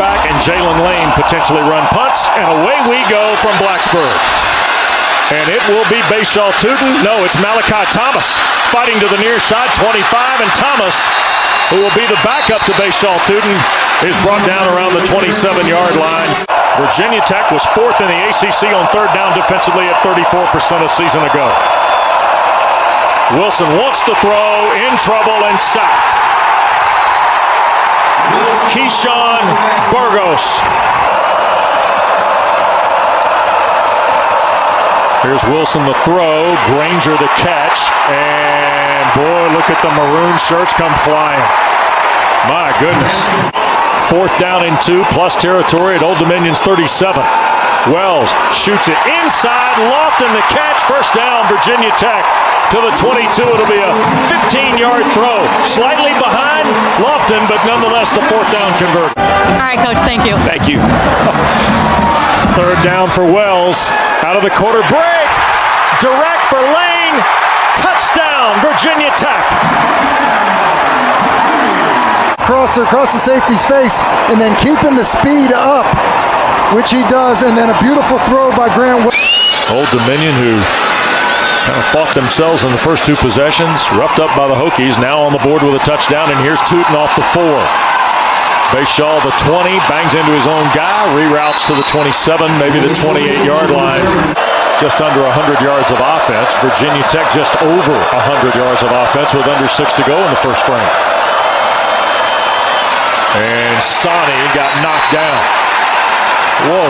back, and Jalen Lane potentially run punts, and away we go from Blacksburg. And it will be Bashaw Tootin. No, it's Malachi Thomas fighting to the near side, 25, and Thomas, who will be the backup to Bashaw Tootin, is brought down around the 27-yard line. Virginia Tech was fourth in the ACC on third down defensively at 34% a season ago. Wilson wants to throw, in trouble, and sacked. Keyshawn Burgos. Here's Wilson the throw, Granger the catch, and boy, look at the maroon shirts come flying. My goodness. Fourth down and 2 plus territory at Old Dominion's 37. Wells shoots it inside, Lofton the catch, first down Virginia Tech to the 22. It'll be a 15-yard throw. Slightly behind Lofton, but nonetheless the fourth down converted. All right, Coach, thank you. Thank you. Third down for Wells. Out of the quarter break. Direct for Lane. Touchdown, Virginia Tech. Across the safety's face, and then keeping the speed up, which he does, and then a beautiful throw by Grant. Old Dominion, who kind of fought themselves in the first two possessions, roughed up by the Hokies, now on the board with a touchdown, and here's Tootin off the 4. Bashaw, the 20, bangs into his own guy, reroutes to the 27, maybe the 28-yard line. Just under 100 yards of offense. Virginia Tech just over 100 yards of offense with under 6 to go in the first frame. And Sonny got knocked down. Whoa.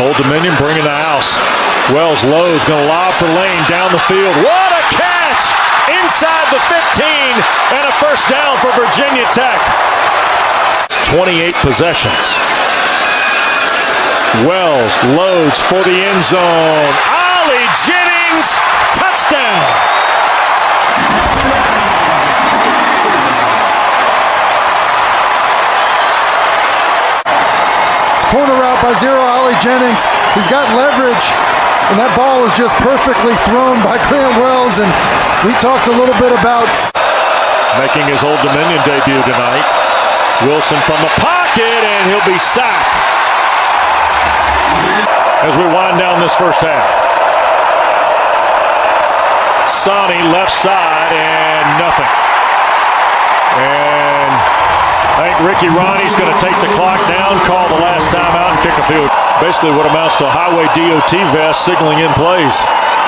Old Dominion bringing the house. Wells lows, going to lob for Lane down the field. What a catch! Inside the 15, and a first down for Virginia Tech. 28 possessions. Wells loads for the end zone. Ollie Jennings, touchdown! Corner route by zero, Ollie Jennings. He's got leverage, and that ball is just perfectly thrown by Grant Wells. And we talked a little bit about making his Old Dominion debut tonight. Wilson from the pocket, and he'll be sacked as we wind down this first half. Sonny left side, and nothing. And I think Ricky Ronnie's going to take the clock down, call the last time out, and kick a field. Basically what amounts to a highway DOT vest signaling in plays.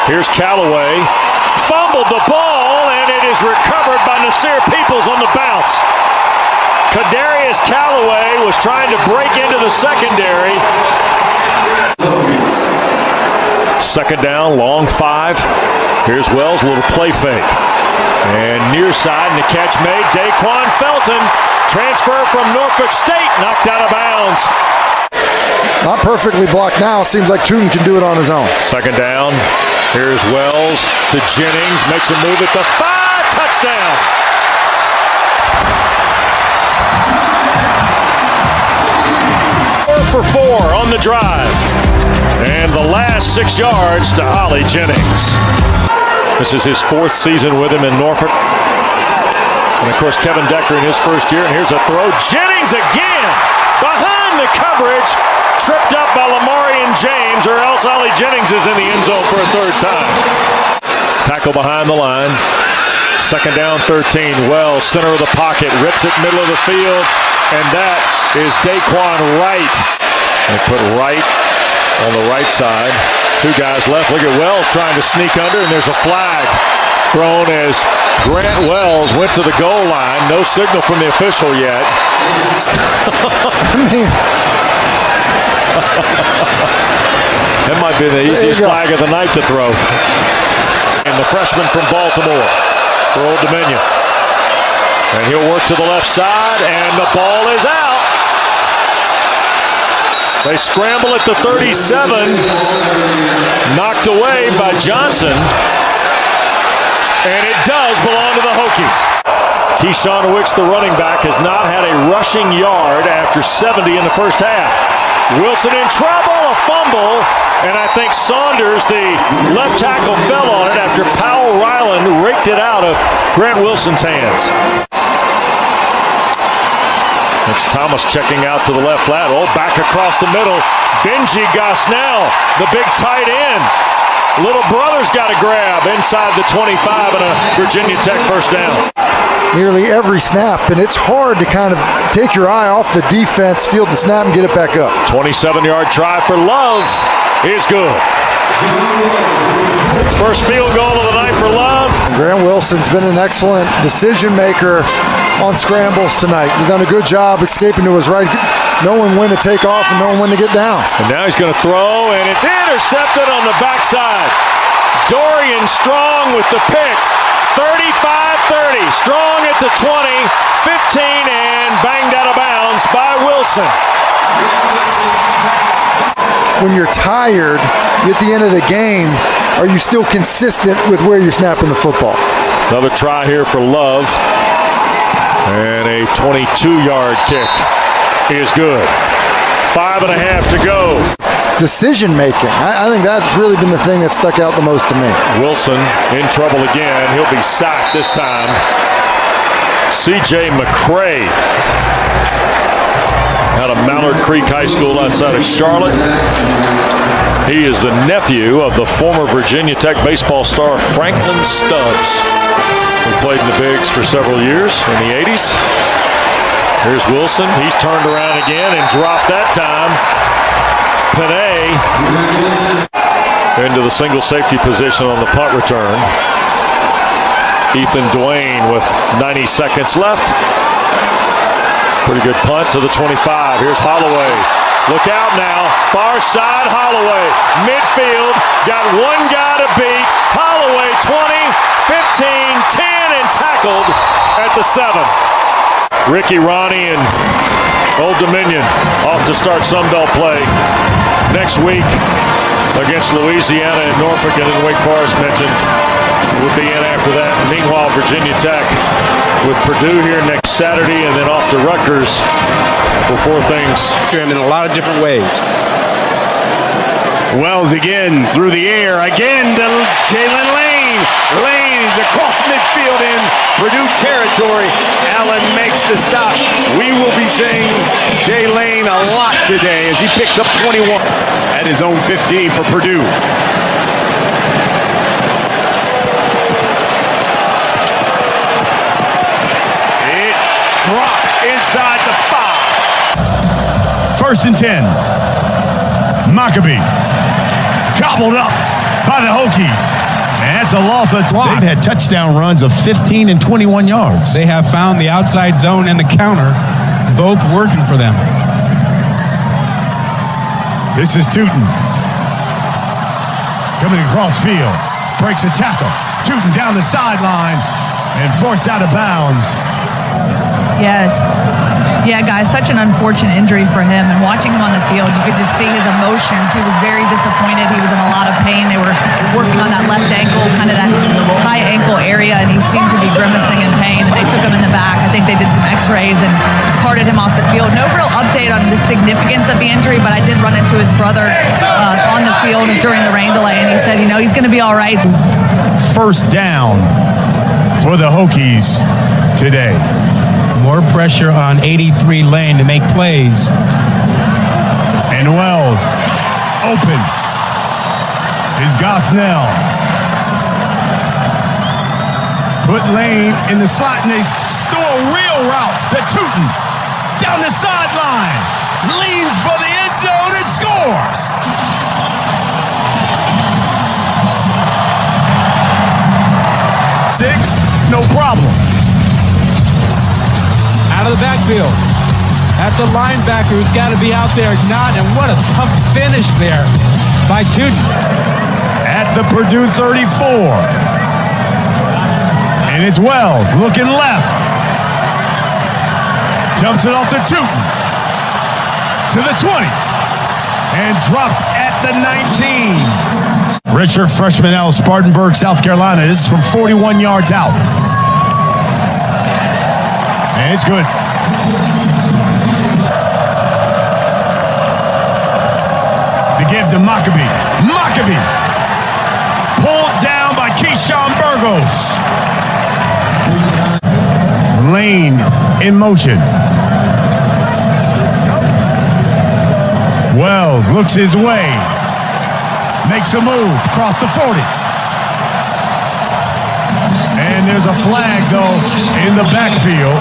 Here's Callaway. Fumbled the ball, and it is recovered by Nasir Peoples on the bounce. Kadarius Callaway was trying to break into the secondary. Second down, long 5. Here's Wells, a little play fake. And near side, and the catch made. Daquan Felton, transfer from Norfolk State, knocked out of bounds. Not perfectly blocked now. Seems like Tootin can do it on his own. Second down. Here's Wells to Jennings. Makes a move at the 5. Touchdown. For 4 on the drive. And the last 6 yards to Ollie Jennings. This is his 4th season with him in Norfolk. And, of course, Kevin Decker in his first year. And here's a throw. Jennings again behind the coverage. Tripped up by Lamarian James, or else Ollie Jennings is in the end zone for a third time. Tackle behind the line. Second down, 13. Wells, center of the pocket, rips it middle of the field. And that is Daquan Wright. They put Wright on the right side. 2 guys left. Look at Wells trying to sneak under, and there's a flag thrown as Grant Wells went to the goal line. No signal from the official yet. That might be the easiest flag of the night to throw. And the freshman from Baltimore for Old Dominion. And he'll work to the left side, and the ball is out. They scramble at the 37. Knocked away by Johnson. And it does belong to the Hokies. Keyshawn Wicks, the running back, has not had a rushing yard after 70 in the first half. Wilson in trouble, a fumble, and I think Saunders, the left tackle, fell on it after Powell Ryland raked it out of Grant Wilson's hands. It's Thomas checking out to the left flat. Oh, back across the middle. Benji Gosnell, the big tight end. Little brother's got a grab inside the 25 and a Virginia Tech first down. Nearly every snap, and it's hard to kind of take your eye off the defense, field the snap, and get it back up. 27-yard try for Love is good. First field goal of the night for Love. Grant Wilson's been an excellent decision maker on scrambles tonight. He's done a good job escaping to his right, knowing when to take off and knowing when to get down. And now he's going to throw, and it's intercepted on the backside. Dorian Strong with the pick. 35-30. Strong at the 20, 15, and banged out of bounds by Wilson. When you're tired at the end of the game, are you still consistent with where you're snapping the football? Another try here for Love. And a 22-yard kick is good. 5.5 to go. Decision making. I think that's really been the thing that stuck out the most to me. Wilson in trouble again. He'll be sacked this time. C.J. McCray out of Mallard Creek High School outside of Charlotte. He is the nephew of the former Virginia Tech baseball star Franklin Stubbs, who played in the bigs for several years in the 80s. Here's Wilson. He's turned around again and dropped that time. Panay into the single safety position on the punt return. Ethan Dwayne with 90 seconds left. Pretty good punt to the 25. Here's Holloway. Look out now. Far side Holloway. Midfield. Got one guy to beat. Holloway 20, 15, 10, and tackled at the 7. Ricky Ronnie and Old Dominion off to start Sunbelt play next week against Louisiana and Norfolk, and then Wake Forest mentioned will be in after that. Meanwhile, Virginia Tech with Purdue here next Saturday, and then off to Rutgers before things. Him in a lot of different ways. Wells again through the air, again to Jalen Lane. Lane is across midfield in Purdue territory. Allen makes the stop. We will be saying Jay Lane a lot today as he picks up 21 at his own 15 for Purdue. It drops inside the 5. First and 10. Maccabee. Gobbled up by the Hokies. And that's a loss of clock. They've had touchdown runs of 15 and 21 yards. They have found the outside zone and the counter, both working for them. This is Tootin. Coming across field. Breaks a tackle. Tootin down the sideline and forced out of bounds. Yes. Yeah, guys, such an unfortunate injury for him. And watching him on the field, you could just see his emotions. He was very disappointed. He was in a lot of pain. They were working on that left ankle, kind of that high ankle area, and he seemed to be grimacing in pain. And they took him in the back. I think they did some x-rays and carted him off the field. No real update on the significance of the injury, but I did run into his brother on the field during the rain delay, and he said, you know, he's going to be all right. First down for the Hokies today. More pressure on 83 Lane to make plays. And Wells open is Gosnell. Put Lane in the slot, and they store a real route to Tootin. Down the sideline. Leans for the end zone and scores. Six, no problem. Out of the backfield. That's a linebacker who's got to be out there not, and what a tough finish there by Tootin. At the Purdue 34. And it's Wells looking left. Dumps it off to Tootin. To the 20. And dropped at the 19. Richard freshman out of Spartanburg, South Carolina. This is from 41 yards out. And it's good. The give to Maccabee. Maccabee. Pulled down by Keyshawn Burgos. Lane in motion. Wells looks his way. Makes a move across the 40. And there's a flag, though, in the backfield.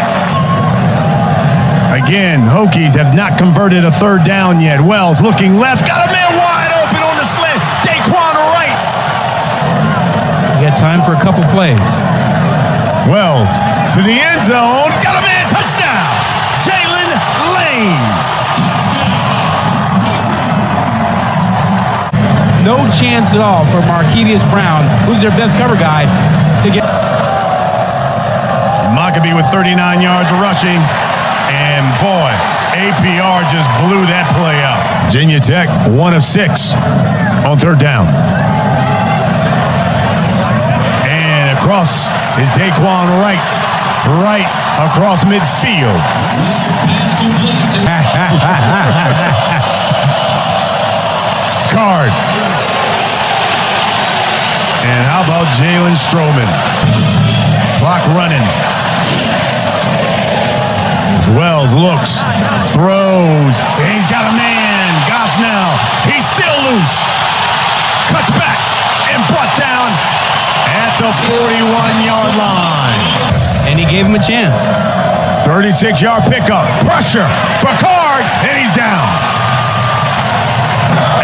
Again, Hokies have not converted a third down yet. Wells looking left. Got a man wide open on the slant. Daquan right. You got time for a couple plays. Wells to the end zone. Got a man. Touchdown. Jalen Lane. No chance at all for Marquise Brown, who's their best cover guy, to get. Maccabee with 39 yards rushing. And boy, APR just blew that play up. Virginia Tech, 1 of 6 on third down. And across is Daquan right across midfield. Card. And how about Jalen Stroman? Clock running. Wells looks, throws, and he's got a man. Gosnell, he's still loose. Cuts back and brought down at the 41-yard line. And he gave him a chance. 36-yard pickup. Pressure for Card, and he's down.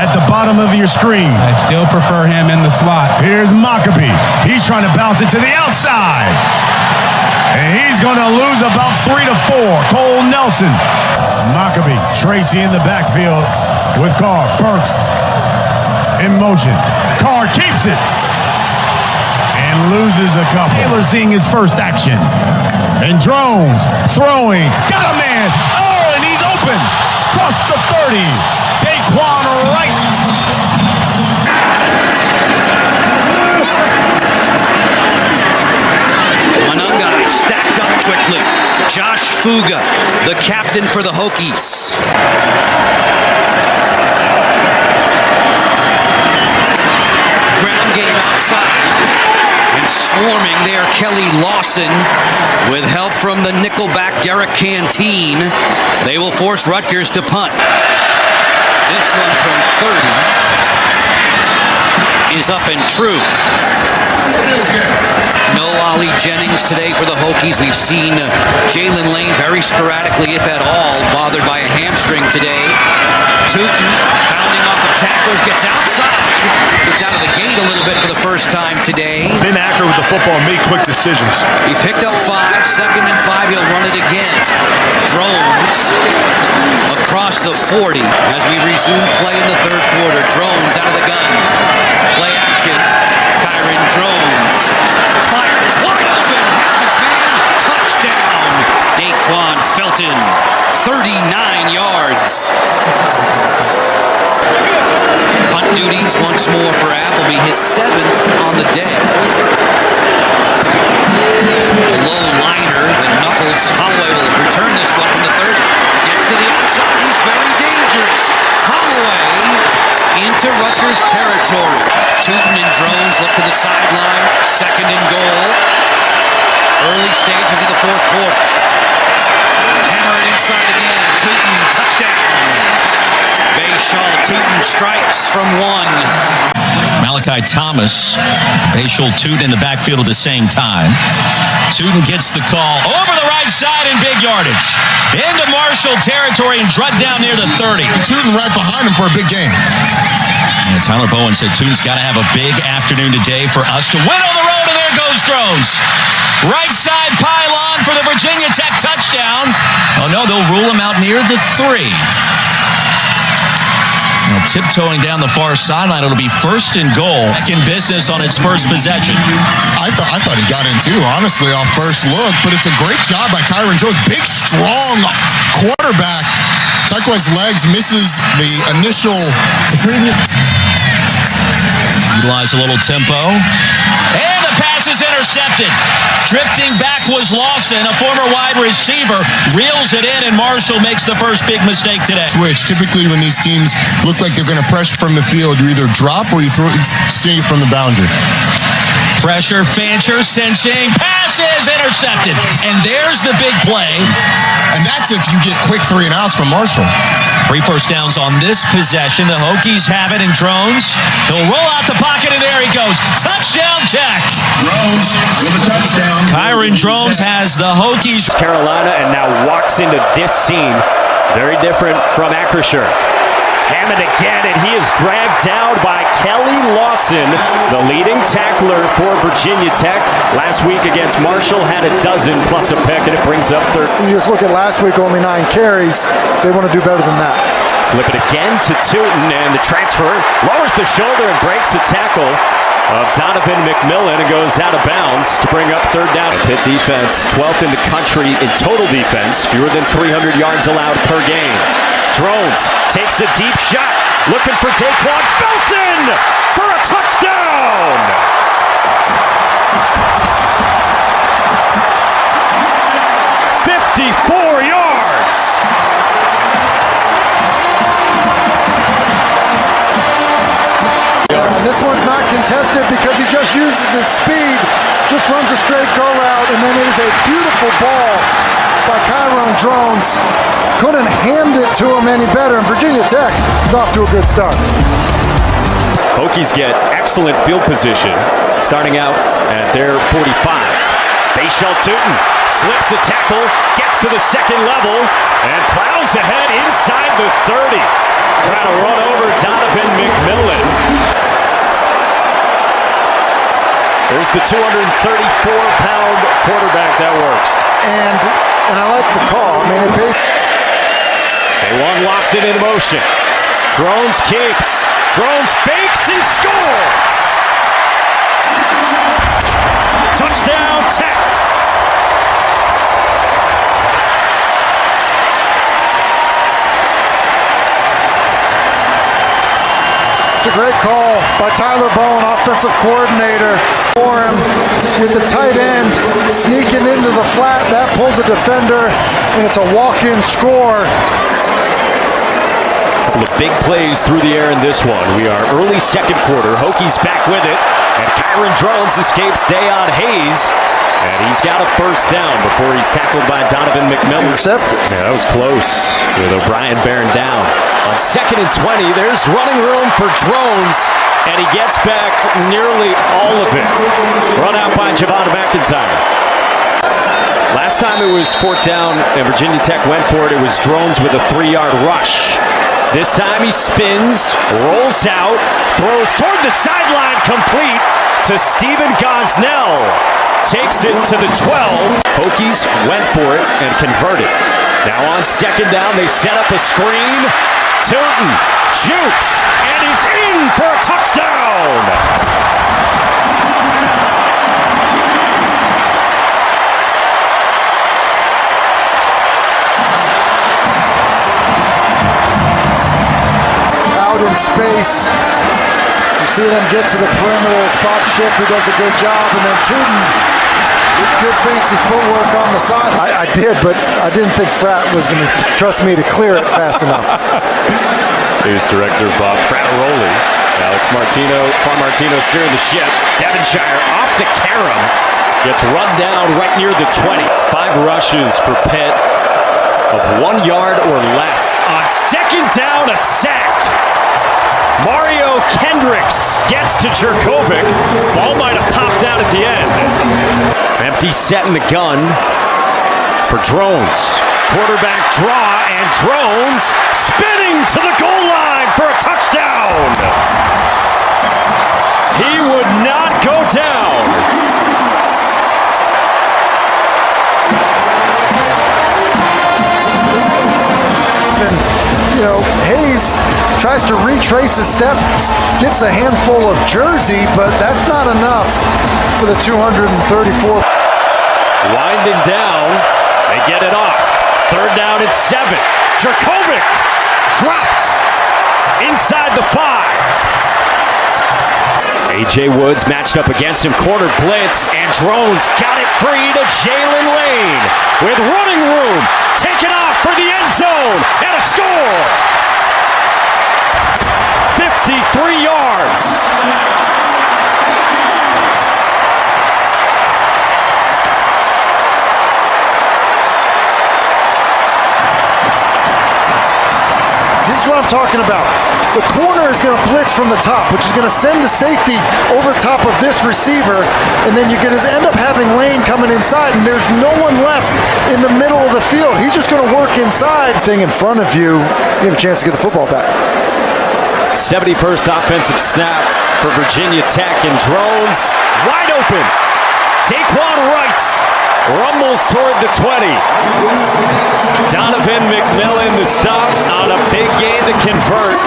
At the bottom of your screen. I still prefer him in the slot. Here's Maccabee. He's trying to bounce it to the outside. And he's going to lose about 3 to 4. Cole Nelson. Maccabee. Tracy in the backfield with Carr. Burks in motion. Carr keeps it. And loses a couple. Taylor seeing his first action. And Drones throwing. Got a man. Oh, and he's open. Cross the 30. Daquan right. Monunga stacked up quickly. Josh Fuga, the captain for the Hokies. Ground game outside. And swarming there, Kelly Lawson with help from the nickelback Derek Canteen. They will force Rutgers to punt. This one from 30 is up and true. No Ollie Jennings today for the Hokies. We've seen Jalen Lane very sporadically, if at all, bothered by a hamstring today. Tootin pounding off the tacklers, gets outside. Gets out of the gate a little bit for the first time today. Been accurate with the football and made quick decisions. He picked up 5, 2nd and 5, he'll run it again. Drones across the 40 as we resume play in the third quarter. Drones out of the gun. Play action. Kyron Drones fires wide open. Has his man. Touchdown. Daquan Felton. 39 yards. Punt duties once more for Appleby. His 7th on the day. A low liner. The Knuckles. Holloway will return this one from the 30. Gets to the outside. He's very dangerous. Holloway into Rutgers territory. Tootin and Drones look to the sideline. 2nd and goal. Early stages of the fourth quarter. Hammer it inside again. Tootin, touchdown. Bayshall, Tootin strikes from 1. Malachi Thomas, Bayshall, Tootin in the backfield at the same time. Tootin gets the call over the right side in big yardage. Into Marshall territory and drug down near the 30. Tootin right behind him for a big game. And Tyler Bowen said Tootin's got to have a big afternoon today for us to win on the road, and there goes Drones. Right side pylon for the Virginia Tech touchdown. Oh no, they'll rule him out near the 3. Now tiptoeing down the far sideline, it'll be 1st and goal. Back in business on its first possession. I thought he got in too, honestly, off first look, but it's a great job by Kyron Jones. Big, strong quarterback. Tuck his legs, misses the initial. Utilize a little tempo. And the pass is intercepted. Drifting back was Lawson, a former wide receiver. Reels it in, and Marshall makes the first big mistake today. Switch. Typically, when these teams look like they're going to pressure from the field, you either drop or you see it from the boundary. Pressure, Fancher, cinching, passes, intercepted. And there's the big play. And that's if you get quick 3 and outs from Marshall. 3 first downs on this possession. The Hokies have it in Drones. He'll roll out the pocket, and there he goes. Touchdown, Tech. Drones with a touchdown. Kyron Drones has the Hokies. Carolina, and now walks into this scene. Very different from Acrisure. Hammond again, and he is dragged down by Kelly Lawson, the leading tackler for Virginia Tech. Last week against Marshall, had a dozen plus a pick, and it brings up third. You just look at last week, only 9 carries. They want to do better than that. Flip it again to Tootin, and the transfer lowers the shoulder and breaks the tackle of Donovan McMillan and goes out of bounds to bring up third down. Pitt defense, 12th in the country in total defense, fewer than 300 yards allowed per game. Drones takes a deep shot, looking for Daquan Felton for a touchdown! 54 yards! This one's not contested because he just uses his speed, just runs a straight go route, and then it is a beautiful ball by Kyron Drones. Couldn't hand it to him any better, and Virginia Tech is off to a good start. Hokies get excellent field position, starting out at their 45. Bayshell Tootin slips the tackle, gets to the second level, and plows ahead inside the 30. Trying to run over Donovan McMillan. There's the 234-pound quarterback that works. And I like the call. I mean, they one lofted in motion. Drones keeps. Drones fakes and scores. Touchdown, Tech. It's a great call by Tyler Bowen, offensive coordinator, for him with the tight end sneaking into the flat. That pulls a defender, and it's a walk-in score. Couple of big plays through the air in this one. We are early second quarter. Hokies back with it, and Kyron Drones escapes Dayon Hayes, and he's got a first down before he's tackled by Donovan McMillan. Intercepted. Yeah, that was close with O'Brien bearing down. On 2nd and 20, there's running room for Drones, and he gets back nearly all of it. Run out by Javon McIntyre. Last time it was 4th down and Virginia Tech went for it, it was Drones with a 3-yard rush. This time he spins, rolls out, throws toward the sideline, complete to Stephen Gosnell. Takes it to the 12. Hokies went for it and converted. Now on 2nd down, they set up a screen. Tootin jukes, and he's in for a touchdown! Out in space. You see them get to the perimeter. It's Bob Schick who does a good job, and then Tootin with good fancy footwork on the side. I did, but I didn't think Pratt was going to trust me to clear it fast enough. Here's director Bob Frattaroli. Alex Martino steering the ship. Devonshire off the carom. Gets run down right near the 20. 5 rushes for Pitt of 1 yard or less. On 2nd down, a sack. Mario Kendricks gets to Jerkovic. Ball might have popped out at the end. Empty set in the gun for Drones. Quarterback draw, and Drones spinning to the goal line for a touchdown. He would not go down. And, you know, Hayes tries to retrace his steps, gets a handful of jersey, but that's not enough for the 234. Winding down, they get it off. 3rd down and 7. Jerkovic dropped inside the 5. A.J. Woods matched up against him, corner blitz, and Drones got it free to Jalen Lane with running room. Taken off for the end zone, and a score. 53 yards. what I'm talking about. The corner is going to blitz from the top, which is going to send the safety over top of this receiver, and then you're going to end up having Lane coming inside, and there's no one left in the middle of the field. He's just going to work inside. Thing in front of you, you have a chance to get the football back. 71st offensive snap for Virginia Tech, and Drones wide open. Daquan Wright rumbles toward the 20. Donovan McMillan to stop on a big gain to convert.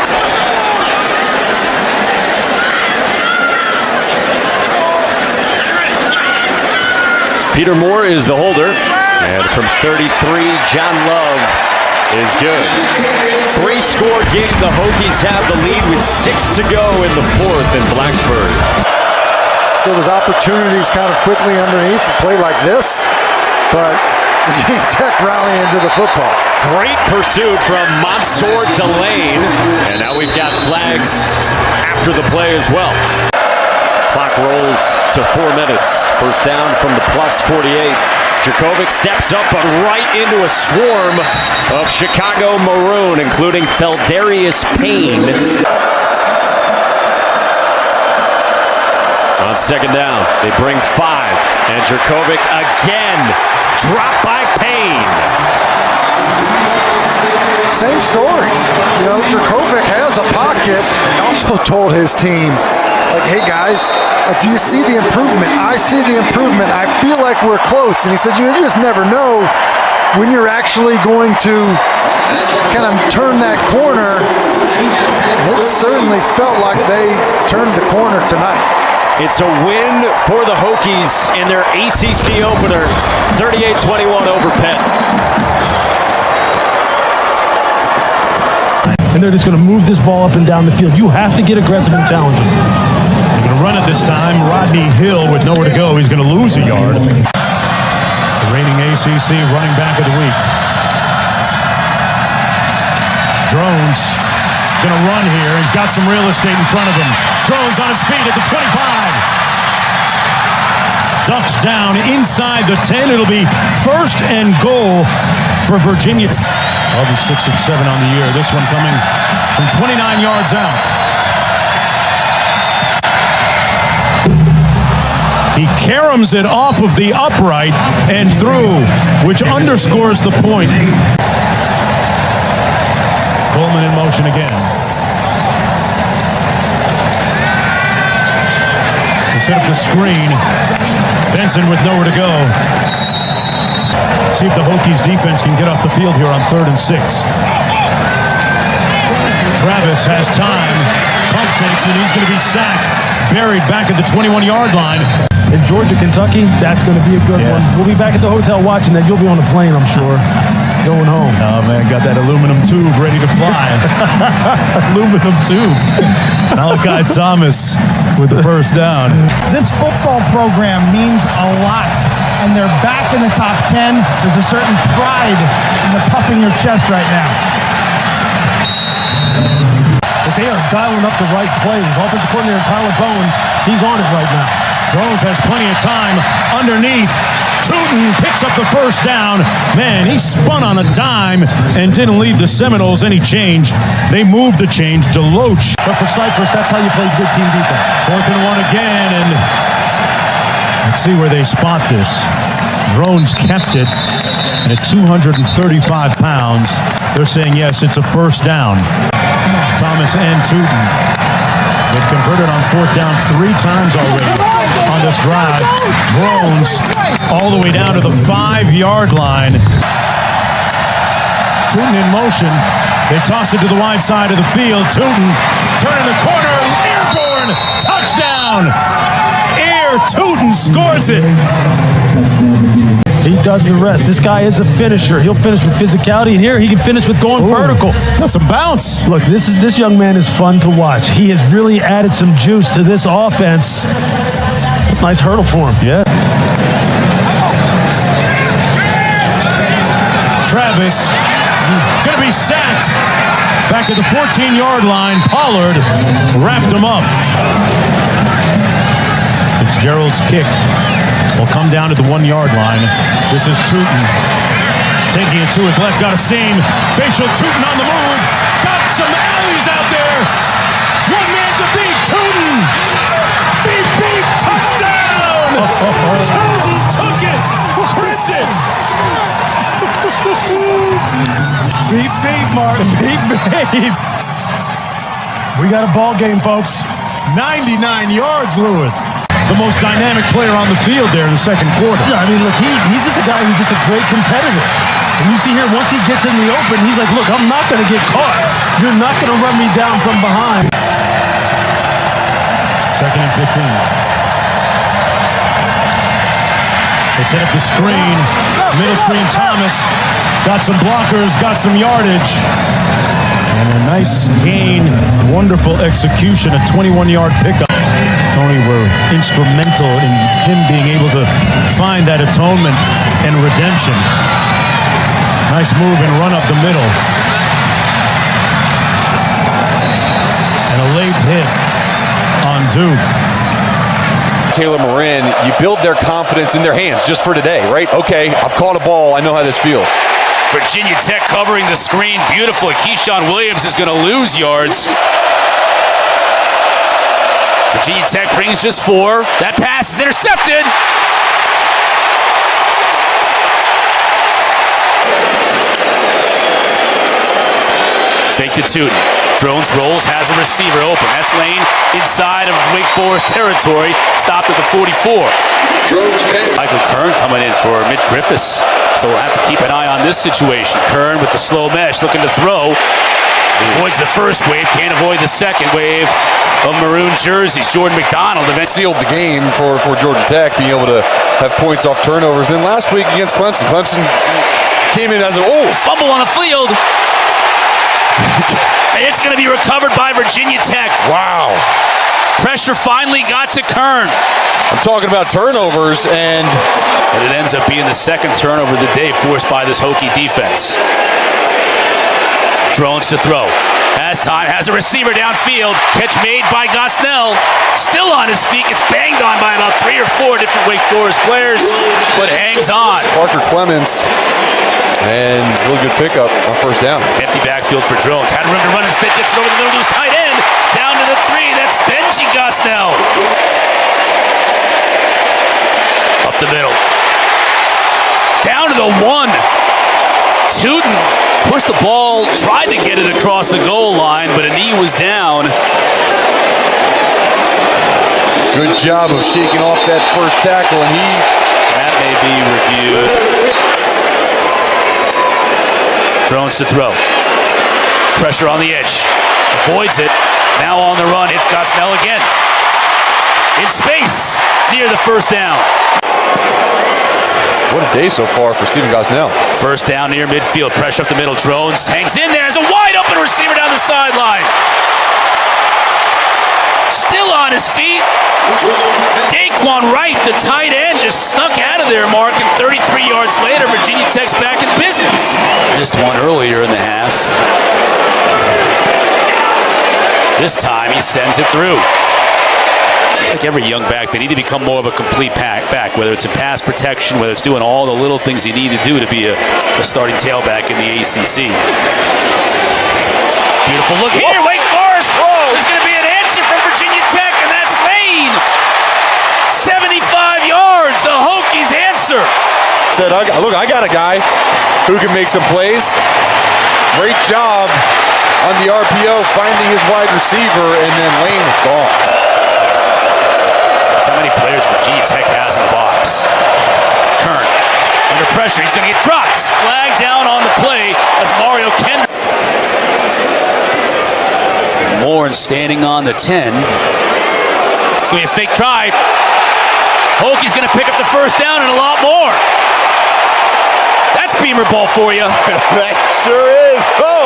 Peter Moore is the holder, and from 33, John Love is good. 3-score game. The Hokies have the lead with 6 to go in the fourth in Blacksburg. There was opportunities kind of quickly underneath to play like this, but Virginia Tech rally into the football. Great pursuit from Mansour Delane, and now we've got flags after the play as well. Clock rolls to 4 minutes. First down from the plus 48. Jurkovec steps up, but right into a swarm of Chicago Maroon, including Feldarius Payne. On second down, they bring 5, and Jurkovec again dropped by Payne. Same story. You know, Jurkovec has a pocket. He also told his team, like, hey guys, do you see the improvement? I see the improvement. I feel like we're close. And he said, you just never know when you're actually going to kind of turn that corner. And it certainly felt like they turned the corner tonight. It's a win for the Hokies in their ACC opener, 38-21 over Penn. And they're just going to move this ball up and down the field. You have to get aggressive and challenging. They're going to run it this time. Rodney Hill with nowhere to go. He's going to lose a yard. The reigning ACC running back of the week. Drones going to run here. He's got some real estate in front of him. Drones on his feet at the 25. Ducks down inside the 10. It'll be first and goal for Virginia. All the 6 of 7 on the year. This one coming from 29 yards out. He caroms it off of the upright and through, which underscores the point. Coleman in motion again. They set up the screen. Benson with nowhere to go. See if the Hokies defense can get off the field here on 3rd and 6. Travis has time. Pump fakes, and he's going to be sacked. Buried back at the 21-yard line. In Georgia, Kentucky, that's going to be a good one. We'll be back at the hotel watching that. You'll be on the plane, I'm sure. Going home. Oh, man, got that aluminum tube ready to fly. Aluminum tube. Malachi Thomas with the first down. This football program means a lot, and they're back in the top 10. There's a certain pride in the puffing your chest right now. But they are dialing up the right plays. Offensive coordinator Tyler Bowen, he's on it right now. Drones has plenty of time underneath. Tootin picks up the first down. Man, he spun on a dime and didn't leave the Seminoles any change. They moved the change. Deloach. But for Cyprus, that's how you play good team defense. 4th and 1 again, and let's see where they spot this. Drones kept it at 235 pounds. They're saying, yes, it's a first down. Thomas and Tootin. They've converted on 4th down 3 times already on this drive. Drones all the way down to the 5-yard line. Tootin in motion. They toss it to the wide side of the field. Tootin turning the corner. Airborne. Touchdown. Tootin scores it. He does the rest. This guy is a finisher. He'll finish with physicality, and here he can finish with going vertical. Got some bounce. Look, this young man is fun to watch. He has really added some juice to this offense. It's a nice hurdle for him. Yeah. Travis going to be sacked. Back at the 14-yard line. Pollard wrapped him up. Fitzgerald's kick will come down to the 1-yard line. This is Tootin taking it to his left. Got a seam. Bashal Tootin on the move. got some alleys out there. One man to beat. Tootin. Beep, touchdown. Tootin took it. Printed. Beep, Martin. Beep. We got a ball game, folks. 99 yards, Lewis. The most dynamic player on the field there in the second quarter. Yeah, I mean, look, he's just a guy who's just a great competitor. And you see here, once he gets in the open, he's like, look, I'm not going to get caught. You're not going to run me down from behind. Second and 15. They set up the screen. Middle screen, Thomas. Got some blockers, got some yardage. And a nice gain. Wonderful execution. A 21-yard pickup. Tony were instrumental in him being able to find that atonement and redemption. Nice move and run up the middle. And a late hit on Duke. Taylor Morin, you build their confidence in their hands just for today, right? Okay, I've caught a ball. I know how this feels. Virginia Tech covering the screen. Beautiful. Keyshawn Williams is going to lose yards. Virginia Tech brings just 4. That pass is intercepted. Fake to Tootin. Drones rolls, has a receiver open. That's Lane inside of Wake Forest territory. Stopped at the 44. Michael Kern coming in for Mitch Griffiths. So we'll have to keep an eye on this situation. Kern with the slow mesh looking to throw. Avoids the first wave, can't avoid the second wave of maroon jerseys. Jordan McDonald Sealed the game for Georgia Tech, being able to have points off turnovers. Then last week against Clemson, came in as fumble on the field. And it's going to be recovered by Virginia Tech. Wow. Pressure finally got to Kern. I'm talking about turnovers, and it ends up being the second turnover of the day forced by this Hokie defense. Drones to throw. Has time, has a receiver downfield. Catch made by Gosnell. Still on his feet. Gets banged on by about 3 or 4 different Wake Forest players, but hangs on. Parker Clements, and really good pickup on first down. Empty backfield for Drones. Had room to run, instead gets it over the middle to his tight end. Down to the 3. That's Benji Gosnell. Up the middle. Down to the 1. Tootin pushed the ball, tried to get it across the goal line, but a knee was down. Good job of shaking off that first tackle, and that may be reviewed. Drones to throw. Pressure on the edge. Avoids it. Now on the run. It's Gosnell again. In space near the first down. What a day so far for Stephen Gosnell. First down near midfield. Pressure up the middle. Drones hangs in there. There's a wide open receiver down the sideline. Still on his feet. Daquan Wright, the tight end, just snuck out of there, Mark, and 33 yards later, Virginia Tech's back in business. Missed one earlier in the half. This time he sends it through. Like every young back, they need to become more of a complete back, whether it's in pass protection, whether it's doing all the little things you need to do to be a starting tailback in the ACC. Beautiful look here, Wake Forest. There's going to be an answer from Virginia Tech, and that's Lane. 75 yards, the Hokies answer. Said, look, I got a guy who can make some plays. Great job on the RPO, finding his wide receiver, and then Lane is gone. How many players Virginia Tech has in the box? Kern under pressure. He's going to get dropped. Flag down on the play as Mario Kendrick. Moore standing on the 10. It's going to be a fake try. Hokie's going to pick up the first down and a lot more. That's Beamer ball for you. That sure is. Oh!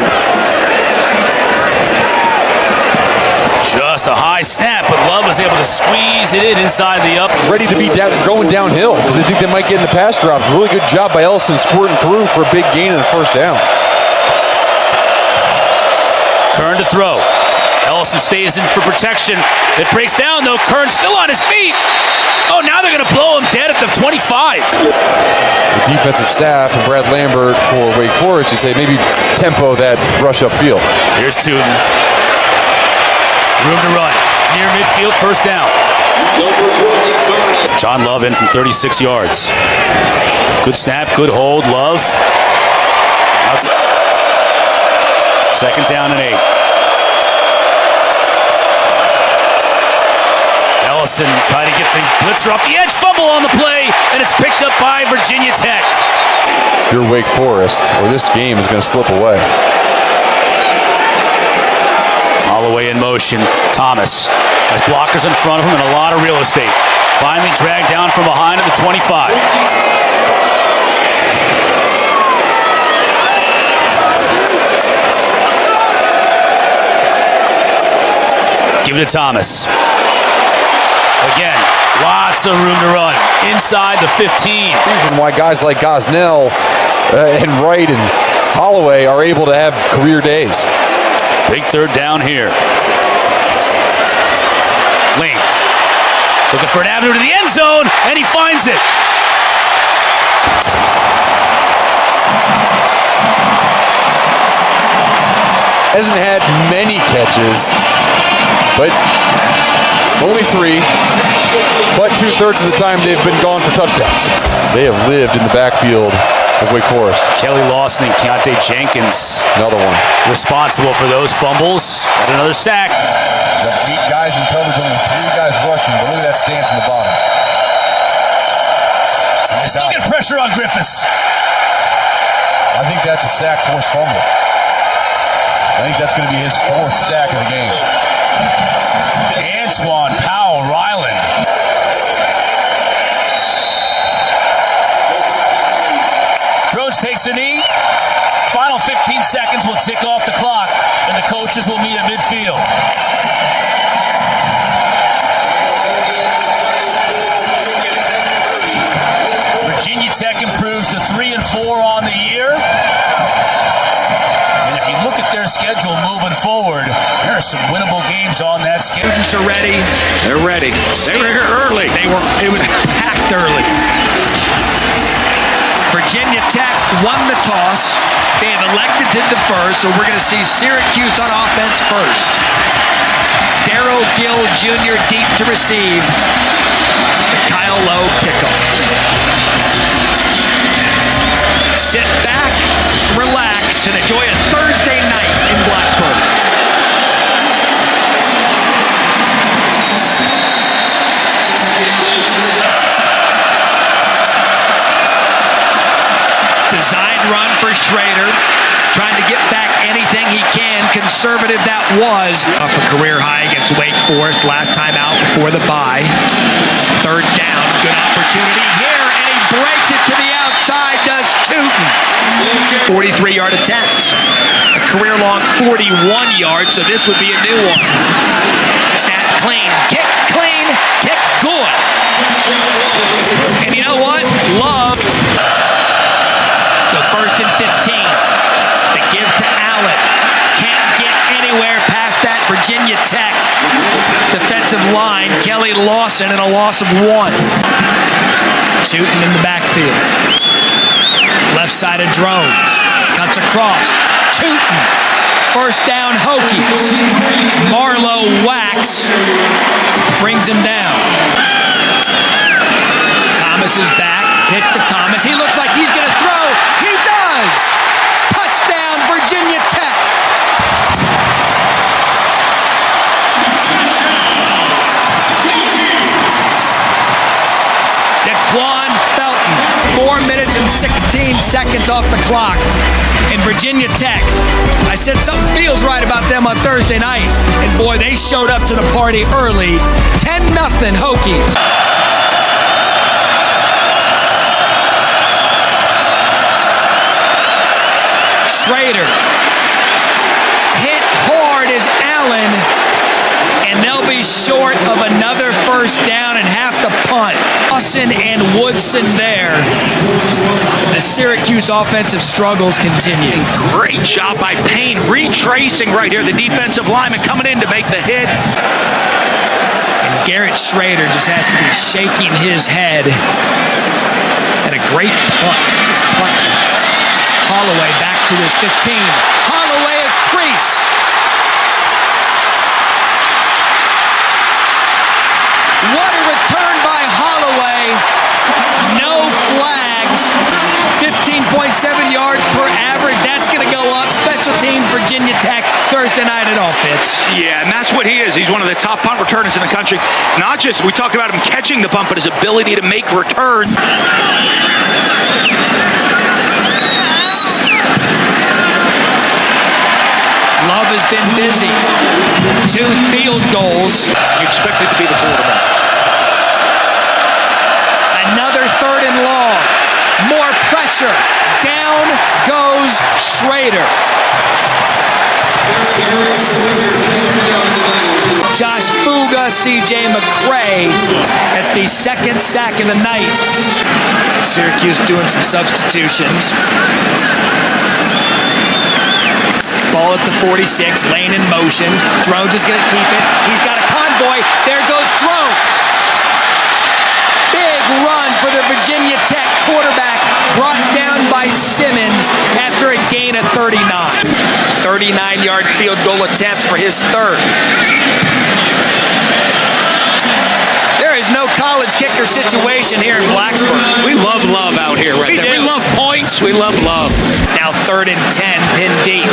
Just a high snap, but Love was able to squeeze it in inside the up. Ready to be going downhill because they think they might get into pass drops. Really good job by Ellison squirting through for a big gain in the first down. Kern to throw. Ellison stays in for protection. It breaks down though. Kern still on his feet. Oh, now they're going to blow him dead at the 25. The defensive staff and Brad Lambert for Wake Forest, you say maybe tempo that rush upfield. Here's Tootin. Room to run. Near midfield, first down. John Love in from 36 yards. Good snap, good hold, Love. Second down and 8. Ellison trying to get the blitzer off the edge, fumble on the play, and it's picked up by Virginia Tech. Your Wake Forest, or this game is going to slip away. Holloway in motion. Thomas has blockers in front of him and a lot of real estate. Finally dragged down from behind at the 25. Give it to Thomas. Again, lots of room to run. Inside the 15. Reason why guys like Gosnell and Wright and Holloway are able to have career days. Big third down here. Lane looking for an avenue to the end zone, and he finds it. Hasn't had many catches, but only 3. But 2/3 of the time they've been gone for touchdowns. They have lived in the backfield of Wake Forest. Kelly Lawson and Keontae Jenkins. Another one. Responsible for those fumbles. Got another sack. Got 8 guys in coverage, only 3 guys rushing, but look at that stance in the bottom. And they still get pressure on Griffiths. I think that's a sack forced fumble. I think that's going to be his 4th sack of the game. Antoine Powell Ryland. Drones takes a knee. Final 15 seconds will tick off the clock, and the coaches will meet at midfield. Virginia Tech improves to 3-4 on the year. And if you look at their schedule moving forward, there are some winnable games on that schedule. Students are ready. They're ready. They were here early. It was packed early. Virginia Tech won the toss. They have elected to defer, so we're going to see Syracuse on offense first. Darrell Gill Jr. deep to receive. Kyle Lowe kickoff. Sit back, relax, and enjoy a Thursday night in Blacksburg. Designed run for Schrader, trying to get back anything he can. Conservative that was. Off a career high against Wake Forest last time out before the bye. Third down, good opportunity here, and he breaks it to the outside, does Tootin. 43-yard attempt. A career-long 41 yards, so this would be a new one. Snap clean, kick good. And you know what? Love. So first and 15. The give to Allen. Can't get anywhere past that Virginia Tech defensive line. Kelly Lawson and a loss of 1. Tootin in the backfield. Left side of Drones. Cuts across. Tootin. First down Hokies. Marlowe whacks. Brings him down. Thomas is back. Pitch to Thomas. He looks like he's going to throw. He does. Touchdown Virginia Tech. Daquan Felton. 4 minutes and 16 seconds off the clock. And Virginia Tech, I said something feels right about them on Thursday night. And boy, they showed up to the party early. 10-0 Hokies. Schrader. Hit hard as Allen. And they'll be short of another first down and have to punt. Lawson and Woodson there. The Syracuse offensive struggles continue. Great job by Payne, retracing right here. The defensive lineman coming in to make the hit. And Garrett Schrader just has to be shaking his head. And a great punt. Just punt. Holloway back to his 15. Holloway a crease. What a return by Holloway. No flags. 15.7 yards per average. That's going to go up. Special teams, Virginia Tech, Thursday night. It all fits. Yeah, and that's what he is. He's one of the top punt returners in the country. Not just, we talked about him catching the punt, but his ability to make returns. Love has been busy. 2 field goals. You expect it to be the quarterback. Another 3rd and long. More pressure. Down goes Schrader. Josh Fuga, C.J. McCray. That's the 2nd sack of the night. So Syracuse doing some substitutions. Ball at the 46, Lane in motion. Drones is going to keep it. He's got a convoy. There goes Drones. Big run for the Virginia Tech quarterback, brought down by Simmons after a gain of 39. 39-yard field goal attempt for his 3rd. There is no college kicker situation here in Blacksburg. We love love out here right there. We love points. We love love. Now 3rd and 10, pinned deep.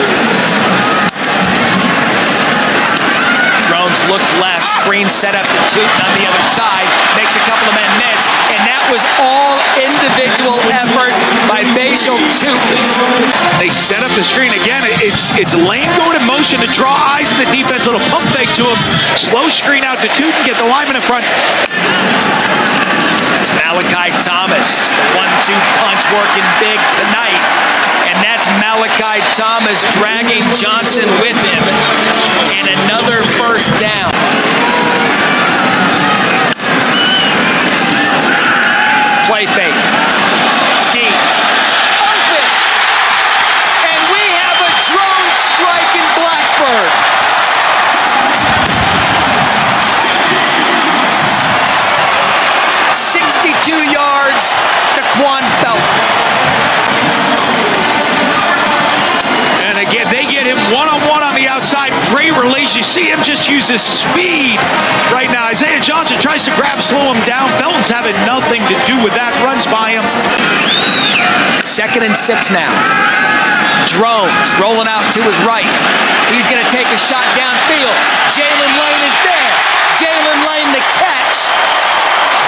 Drones looked left, screen set up to Tootin on the other side, makes a couple of men miss, and that was all individual effort by Bashal Tootin. They set up the screen again. It's Lane going in motion to draw eyes in the defense. Little pump fake to him. Slow screen out to Tootin. Get the lineman in front. It's Malachi Thomas. The 1-2 punch working big tonight. And that's Malachi Thomas dragging Johnson with him. And another 1st down. Play fake. Deep. Open. And we have a drone strike in Blacksburg. yards to Quan Felton. And again, they get him one-on-one on the outside. Great release. You see him just use his speed right now. Isaiah Johnson tries to grab, slow him down. Felton's having nothing to do with that. Runs by him. 2nd and 6 now. Drones rolling out to his right. He's going to take a shot downfield. Jalen Lane is there. Jalen Lane the catch.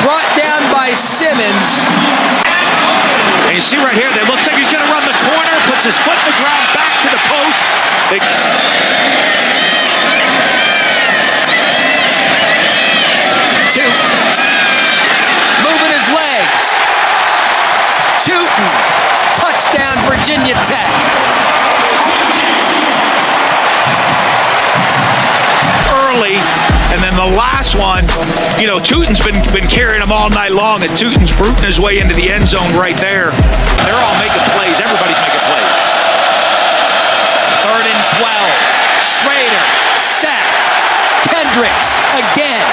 Brought down by Simmons. And you see right here, it looks like he's going to run the corner, puts his foot in the ground, back to the post. Moving his legs. Tootin. Touchdown, Virginia Tech. Early, and then the last one, you know, Tootin's been carrying him all night long, and Tootin's rooting his way into the end zone right there. They're all making plays. Everybody's making plays. 3rd and 12. Schrader sacked. Kendricks again.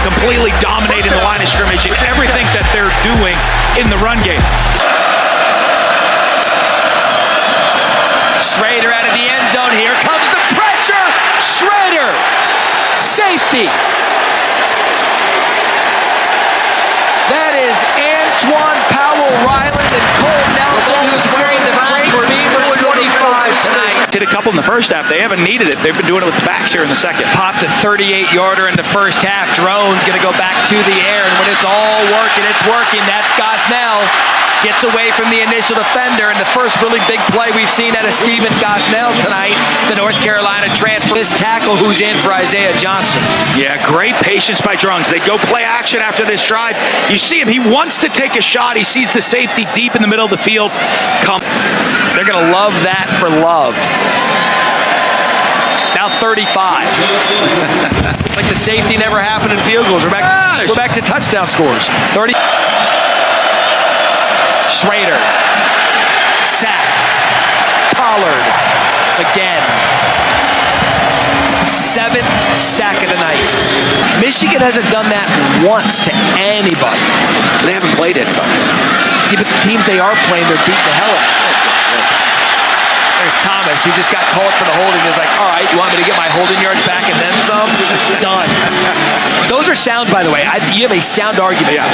Completely dominating the line of scrimmage and everything that they're doing in the run game. Schrader out of the end zone. Here comes the pressure. Schrader. Safety. That is Antoine Powell-Ryland and Cole Nelson, who's wearing the Frank Beaver 25 tonight. Did a couple in the first half. They haven't needed it. They've been doing it with the backs here in the second. Popped a 38-yarder in the first half. Drone's going to go back to the air, and when it's all working, it's working. That's Gosnell. Gets away from the initial defender, and the first really big play we've seen out of Stephen Gosnell tonight, the North Carolina transfer. This tackle who's in for Isaiah Johnson. Yeah, great patience by Drones. They go play action after this drive. You see him. He wants to take a shot. He sees the safety deep in the middle of the field. They're going to love that for Love. Now 35. Like the safety never happened in field goals. We're back to touchdown scores. 30. Schrader. Sacked. Pollard. Again. 7th sack of the night. Michigan hasn't done that once to anybody. They haven't played anybody. Yeah, but the teams they are playing, they're beating the hell out of them. There's Thomas, who just got called for the holding. He's like, all right, you want me to get my holding yards back and then some? Done. Those are sounds, by the way. You have a sound argument. Yeah.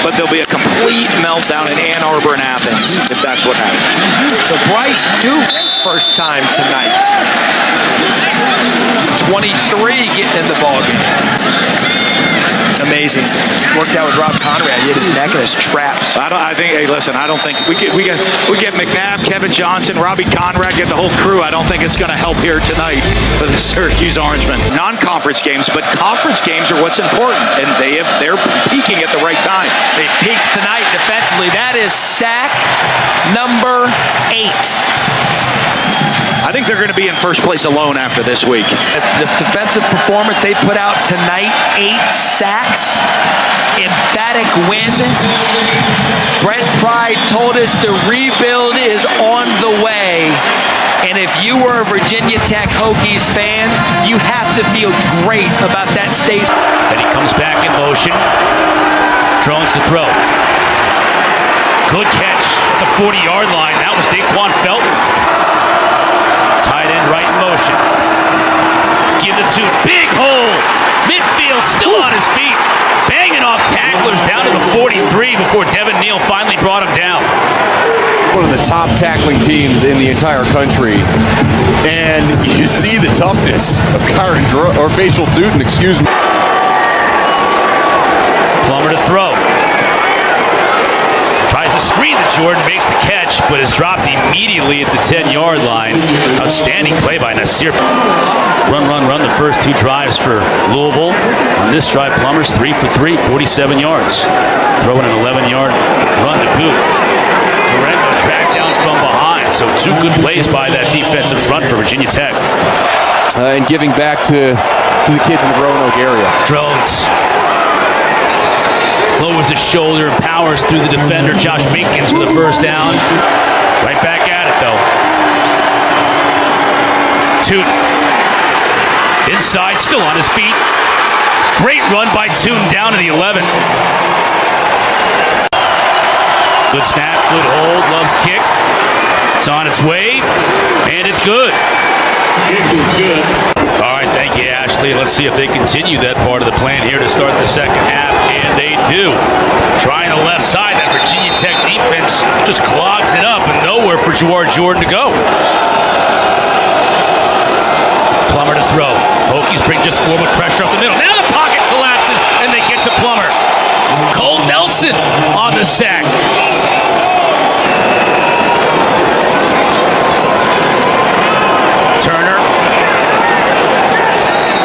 But there'll be a complete meltdown in Ann Arbor and Athens if that's what happens. So Bryce Duke, first time tonight. 23 getting in the ballgame. Amazing. Worked out with Rob Conrad. He had his neck and his traps. I think we get McNabb, Kevin Johnson, Robbie Conrad, get the whole crew. I don't think it's going to help here tonight for the Syracuse Orangemen. Non-conference games, but conference games are what's important, and they're peaking at the right time. They peaked tonight defensively. That is sack number 8. I think they're going to be in first place alone after this week. The defensive performance they put out tonight, 8 sacks, emphatic win. Brent Pryde told us the rebuild is on the way. And if you were a Virginia Tech Hokies fan, you have to feel great about that state. And he comes back in motion. Drones to throw. Good catch at the 40-yard line. That was Daquan Felton. Tight end right in motion. Give it to big hole. Midfield still on his feet. Banging off tacklers down to the 43 before Devin Neal finally brought him down. One of the top tackling teams in the entire country. And you see the toughness of Basil Dutton, excuse me. Plummer to throw. Tries to screen to Jordan, makes the catch, but is dropped immediately at the 10-yard line. Outstanding play by Nasir. Run the first 2 drives for Louisville. On this drive, Plummer's 3 for 3, 47 yards. Throwing an 11-yard run to boot. Durango tracked down from behind, so 2 good plays by that defensive front for Virginia Tech. And giving back to the kids in the Roanoke area. Drones lowers his shoulder and powers through the defender, Josh Minkins, for the first down. Right back at it, though. Tootin. Inside, still on his feet. Great run by Tootin down to the 11. Good snap, good hold, loves kick. It's on its way, and it's good. All right, thank you, Ashley. Let's see if they continue that part of the plan here to start the second half, and they do. Trying the left side, that Virginia Tech defense just clogs it up, and nowhere for Jawar Jordan to go. Plummer to throw. Hokies bring just forward pressure up the middle. Now the pocket collapses, and they get to Plummer. Cole Nelson on the sack.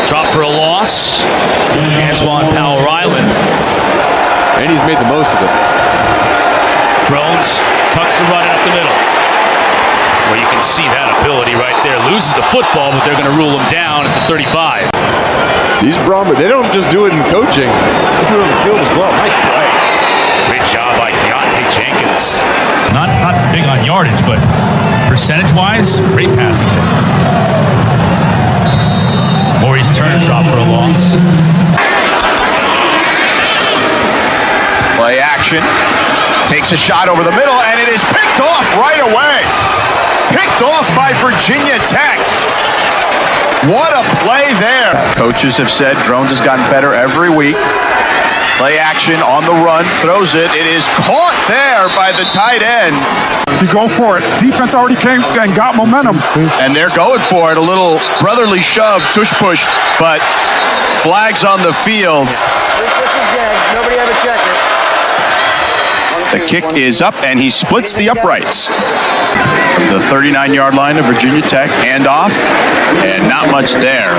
Drop for a loss. Antoine Power Island. And he's made the most of it. Drones tucks to run it up the middle. Well, you can see that ability right there. Loses the football, but they're going to rule him down at the 35. These Brahma, they don't just do it in coaching. They do it on the field as well. Nice play. Great job by Keontae Jenkins. Not big on yardage, but percentage-wise, great passing game. Maurice Turner drop for a loss. Play action. Takes a shot over the middle, and it is picked off right away. Picked off by Virginia Tech. What a play there. Coaches have said Drones has gotten better every week. Play action on the run, throws it. It is caught there by the tight end. You go for it. Defense already came and got momentum. And they're going for it. A little brotherly shove, tush push, but flags on the field. Nobody ever check it. The kick is up, and he splits the uprights. The 39-yard line of Virginia Tech, handoff, and not much there.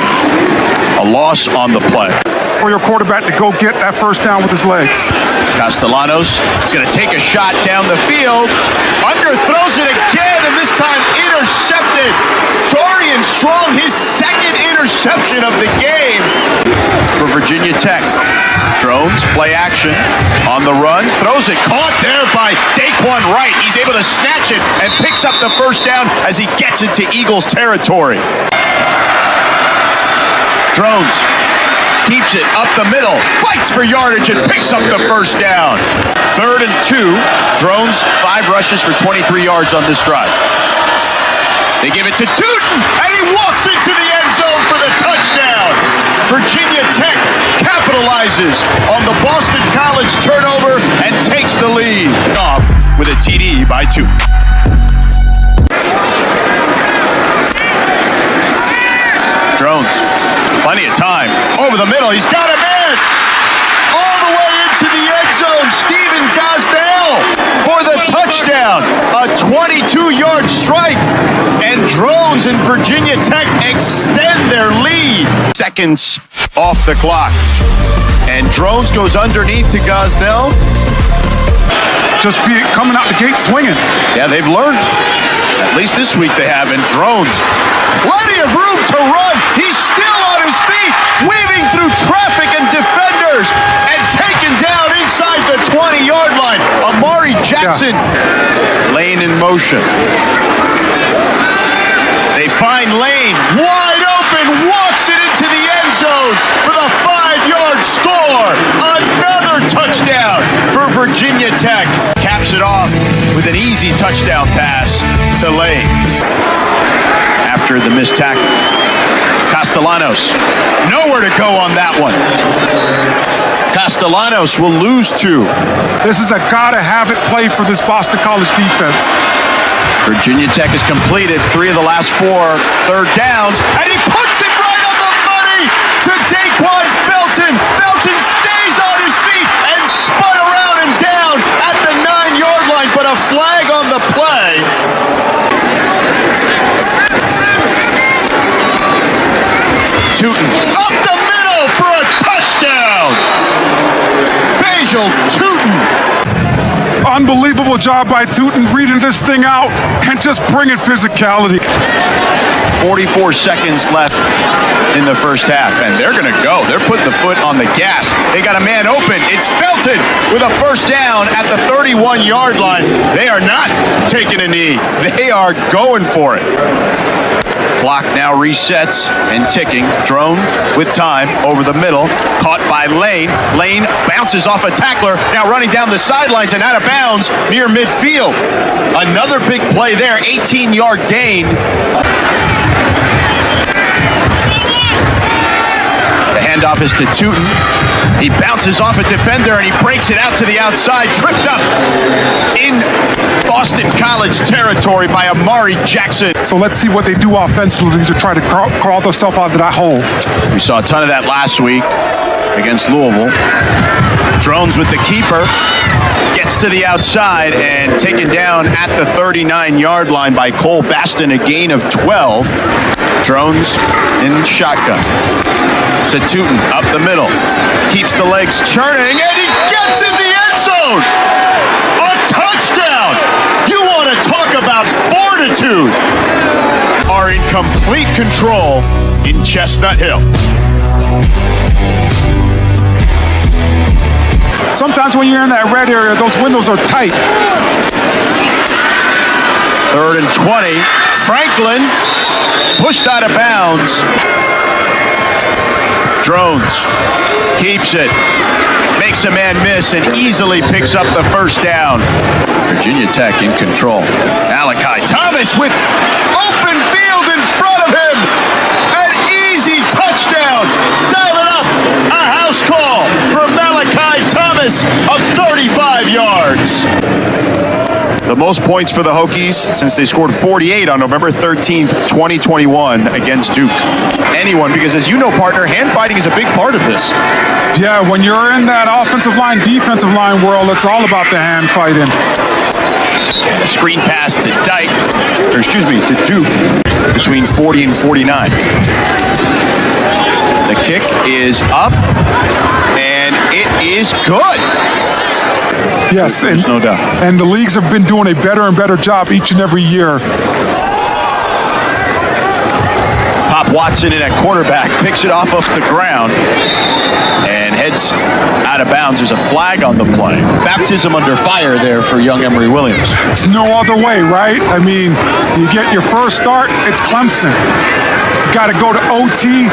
A loss on the play. For your quarterback to go get that first down with his legs. Castellanos is going to take a shot down the field. Underthrows it again, and this time intercepted. Torian Strong, his second interception of the game for Virginia Tech. Drones, play action on the run. Throws it, caught there by Daquan Wright. He's able to snatch it and picks up the first down as he gets into Eagles territory. Drones keeps it up the middle, fights for yardage and picks up the first down. 3rd and 2. Drones, 5 rushes for 23 yards on this drive. They give it to Tootin, and he walks into the end zone for the touchdown. Virginia Tech capitalizes on the Boston College turnover and takes the lead. Off with a TD by Tootin. Drones, plenty of time. Over the middle, he's got a man. All the way into the end zone, Stephen Gosnell for the touchdown. A 22-yard strike, and Drones and Virginia Tech extend their lead. Seconds off the clock. And Drones goes underneath to Gosnell. Just coming out the gate swinging. Yeah, they've learned. At least this week they have. And Drones, plenty of room to run. He's still on his feet, weaving through traffic and defenders, and taken down inside the 20-yard line. Amari Jackson, Lane in motion. They find Lane wide open, walks it into the end zone for the 5-yard score. Another touchdown for Virginia Tech. Caps it off with an easy touchdown pass to Lane. After the missed tackle, Castellanos, nowhere to go on that one. Castellanos will lose 2. This is a gotta-have-it play for this Boston College defense. Virginia Tech has completed 3 of the last 4 third downs, and he puts it right on the money to Daquan Felton. Felton stays on his feet and spun around and down at the 9-yard line, but a flag on the play. Tootin up the middle for a touchdown. Basil Tootin. Unbelievable job by Tootin reading this thing out and just bringing physicality. 44 seconds left in the first half, and they're going to go. They're putting the foot on the gas. They got a man open. It's Felton with a first down at the 31-yard line. They are not taking a knee. They are going for it. Clock now resets and ticking. Drones with time over the middle. Caught by Lane. Lane bounces off a tackler. Now running down the sidelines and out of bounds near midfield. Another big play there. 18-yard gain. The handoff is to Tootin. He bounces off a defender and he breaks it out to the outside. Tripped up in Boston College territory by Amari Jackson. So let's see what they do offensively to try to crawl themselves out of that hole. We saw a ton of that last week against Louisville. Drones with the keeper. Gets to the outside and taken down at the 39-yard line by Cole Baston, a gain of 12. Drones in shotgun. To Tootin up the middle. Keeps the legs churning and he gets in the end zone. A touchdown. You want to talk about fortitude. Are in complete control in Chestnut Hill. Sometimes when you're in that red area, those windows are tight. 3rd and 20. Franklin pushed out of bounds. Drones keeps it. Makes a man miss and easily picks up the first down. Virginia Tech in control. Malachi Thomas with open field in front of him. An easy touchdown. Dial it up. A house call for Malachi Thomas of 35 yards. The most points for the Hokies since they scored 48 on November 13th, 2021 against Duke. Anyone, because as you know, partner, hand fighting is a big part of this. Yeah, when you're in that offensive line, defensive line world, it's all about the hand fighting. And a screen pass to to Duke between 40 and 49. The kick is up, and it is good. Yes, there's no doubt. And the leagues have been doing a better and better job each and every year. Pop Watson in at quarterback, picks it off the ground, and heads out of bounds. There's a flag on the play. Baptism under fire there for young Emory Williams. It's no other way, right? I mean, you get your first start, it's Clemson. got to go to OT,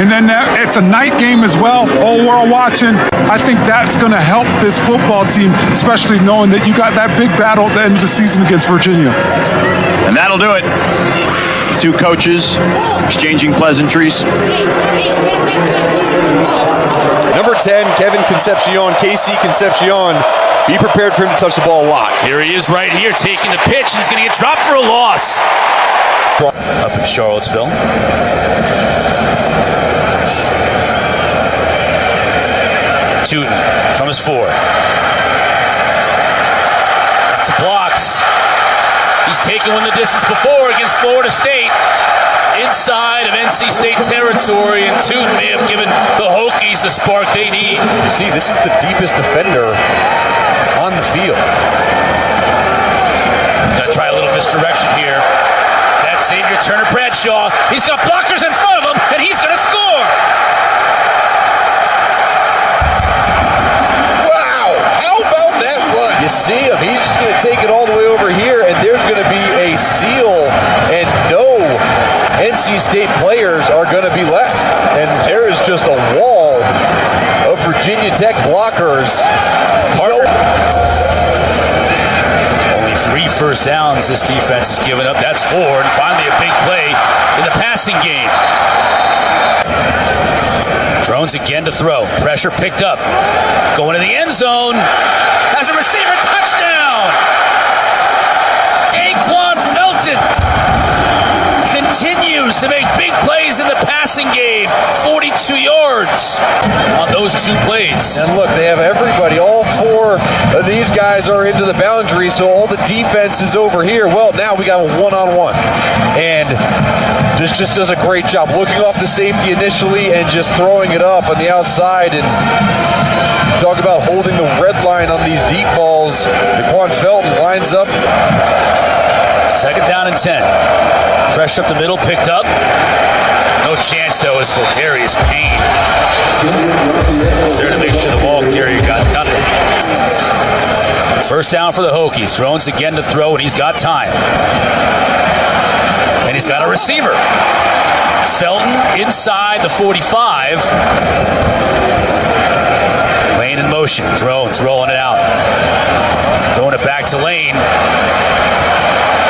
and then it's a night game as well, whole world watching. I think that's going to help this football team, especially knowing that you got that big battle at the end of the season against Virginia. And that'll do it. The two coaches exchanging pleasantries. Number 10, Kevin Concepcion, KC Concepcion. Be prepared for him to touch the ball a lot. Here he is right here taking the pitch, and he's going to get dropped for a loss. Up in Charlottesville. Tootin from his 4. Lots of blocks. He's taken one the distance before against Florida State. Inside of NC State territory, and Tootin may have given the Hokies the spark they need. You see, this is the deepest defender on the field. Gonna try a little misdirection here. That's Xavier Turner Bradshaw. He's got blockers in front of him, and he's gonna score. Wow! How about that run? You see him. He's just going to take it all the way over here, and there's going to be a seal, and no NC State players are going to be left. And there is just a wall of Virginia Tech blockers. Only 3 first downs this defense has given up. That's 4, and finally a big play in the passing game. Drones again to throw. Pressure picked up. Going to the end zone. Has a receiver. Touchdown! Daquan Felton continues to make big plays in the passing game. 42 yards on those 2 plays. And look, they have everybody. All 4 of these guys are into the boundary, so all the defense is over here. Well, now we got a one-on-one. And this just does a great job looking off the safety initially and just throwing it up on the outside. And talk about holding the red line on these deep balls. Daquan Felton lines up. 2nd down and 10. Pressure up the middle, picked up. No chance, though, as Darius Payne is there to make sure the ball carrier got nothing. 1st down for the Hokies. Drones again to throw, and he's got time. And he's got a receiver. Felton inside the 45. Lane in motion. Drones rolling it out. Throwing it back to Lane.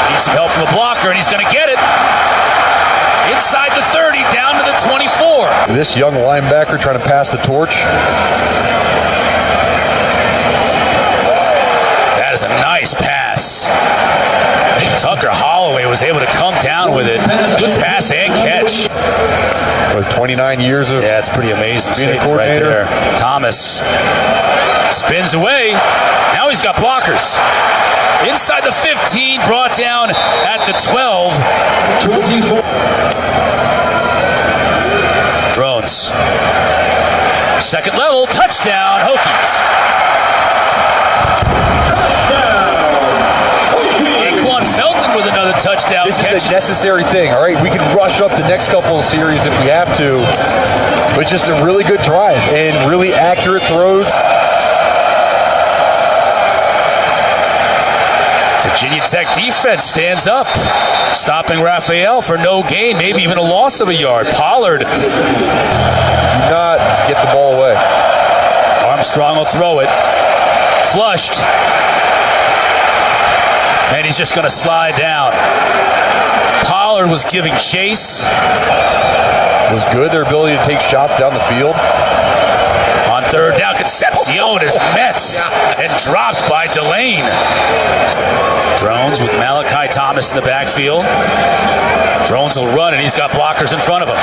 Needs some help from the blocker, and he's going to get it. Inside the 30, down to the 24. This young linebacker trying to pass the torch. That is a nice pass. Tucker Holloway was able to come down with it. Good pass and catch. With 29 years of it's pretty amazing being a right coordinator. there. Thomas spins away. Now he's got blockers. Inside the 15, brought down at the 12. Drones. 2nd level, touchdown, Hokies. Daquan Felton with another touchdown This catch. is a necessary thing, all right? We can rush up the next couple of series if we have to, but just a really good drive and really accurate throws. Virginia Tech defense stands up, stopping Raphael for no gain, maybe even a loss of a yard. Pollard. Do not get the ball away. Armstrong will throw it. Flushed. And he's just going to slide down. Pollard was giving chase. Was good, their ability to take shots down the field. On 3rd down, Concepcion is met and dropped by Delane. Drones with Malachi Thomas in the backfield. Drones will run, and he's got blockers in front of him.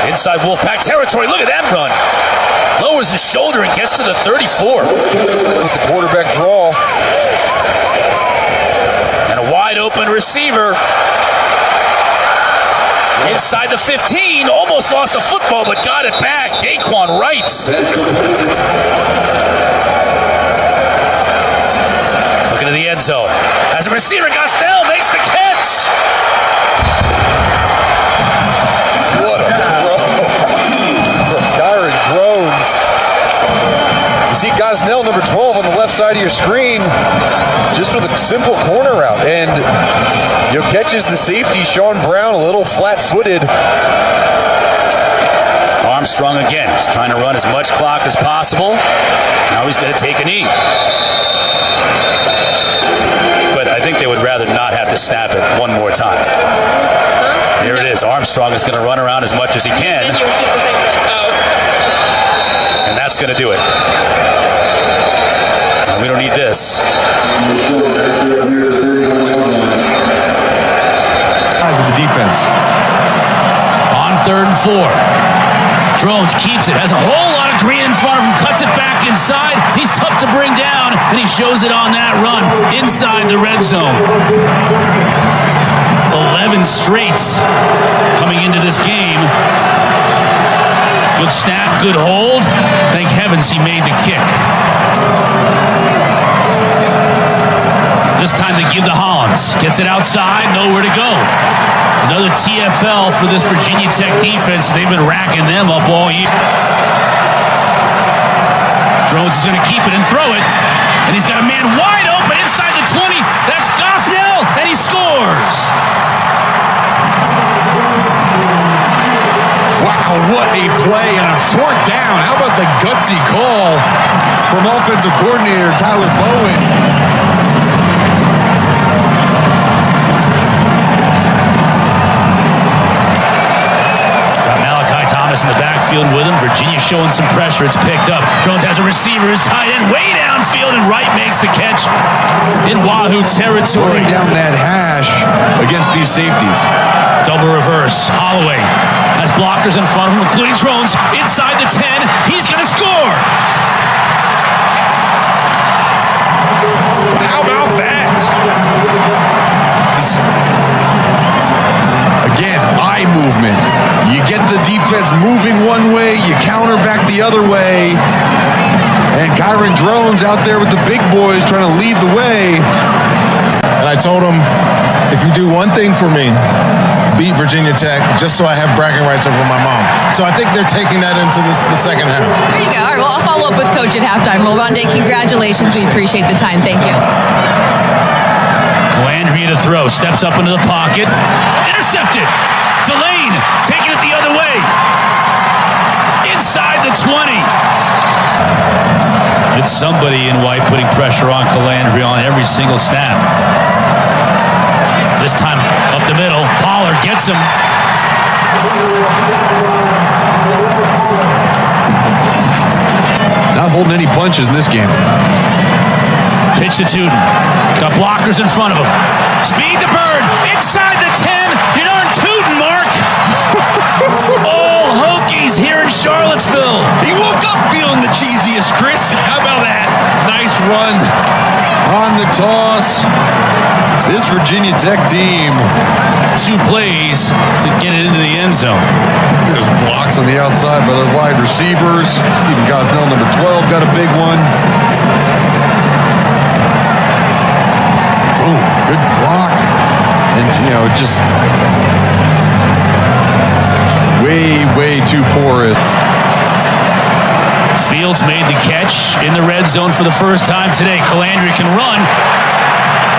Inside Wolfpack territory. Look at that run. Lowers his shoulder and gets to the 34. With the quarterback draw. And a wide open receiver. Inside the 15, almost lost the football, but got it back. Daquan Wright. Looking at the end zone. As a receiver, Gosnell makes the catch. What a throw from Kyron Drones. You see, guys Gosnell, number 12, on the left side of your screen, just with a simple corner route. And catches the safety, Sean Brown, a little flat-footed. Armstrong again, just trying to run as much clock as possible. Now he's going to take a knee. But I think they would rather not have to snap it one more time. Here it is. Armstrong is going to run around as much as he can. And that's going to do it. We don't need this. Eyes of the defense. On 3rd and 4. Drones keeps it, has a whole lot of green in front of him, cuts it back inside. He's tough to bring down, and he shows it on that run inside the red zone. 11 straights coming into this game. Good snap, good hold. Thank heavens he made the kick. This time they give to Hollins. Gets it outside, nowhere to go. Another TFL for this Virginia Tech defense. They've been racking them up all year. Drones is going to keep it and throw it. And he's got a man wide open inside the 20. That's Gosnell, and he scores. Wow, what a play and a 4th down. How about the gutsy call from offensive coordinator Tyler Bowen? In the backfield with him. Virginia showing some pressure. It's picked up. Jones has a receiver. His tight end way downfield, and Wright makes the catch in Wahoo territory. Down that hash against these safeties. Double reverse. Holloway has blockers in front of him, including Drones inside the 10. He's going to score. How about that? Again, eye movement. You get the defense moving one way, you counter back the other way. And Kyron Drones out there with the big boys trying to lead the way. And I told him, if you do one thing for me, beat Virginia Tech, just so I have bragging rights over my mom. So I think they're taking that into the second half. There you go. All right, well, I'll follow up with Coach at halftime. Well, Rondé, congratulations. We appreciate the time. Thank you. Calandria to throw. Steps up into the pocket. Intercepted. Delane taking it the other way. Inside the 20. It's somebody in white putting pressure on Calandria on every single snap. This time up the middle. Pollard gets him. Not holding any punches in this game. Pitch to Tuden. Got blockers in front of him. Speed the bird. Inside the 10. You're not Tuden, Mark. All Hokies here in Charlottesville. He woke up feeling the cheesiest, Chris. How about that? Nice run on the toss. This Virginia Tech team. 2 plays to get it into the end zone. There's blocks on the outside by the wide receivers. Stephen Gosnell, number 12, got a big one. Oh, good block. And, just way too porous. Fields made the catch in the red zone for the first time today. Calandria can run.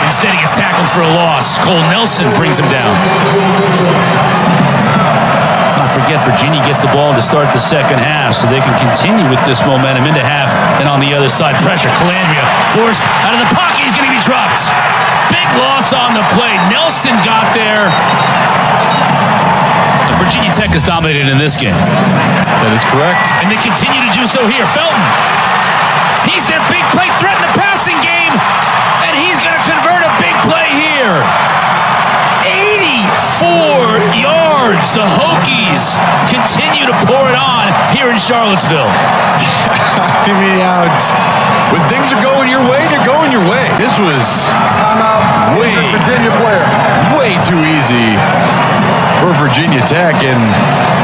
Instead, he gets tackled for a loss. Cole Nelson brings him down. Let's not forget, Virginia gets the ball to start the second half, so they can continue with this momentum into half. And on the other side, pressure. Calandria forced out of the pocket. He's going to be dropped. Big loss on the play. Nelson got there. Virginia Tech is dominated in this game. That is correct. And they continue to do so here. Felton. He's their big play threat in the passing game. And he's going to convert a big play here. 84 yards. The Hokies continue to pour it on here in Charlottesville. I mean, when things are going your way, they're going your way. This was way too easy for Virginia Tech, and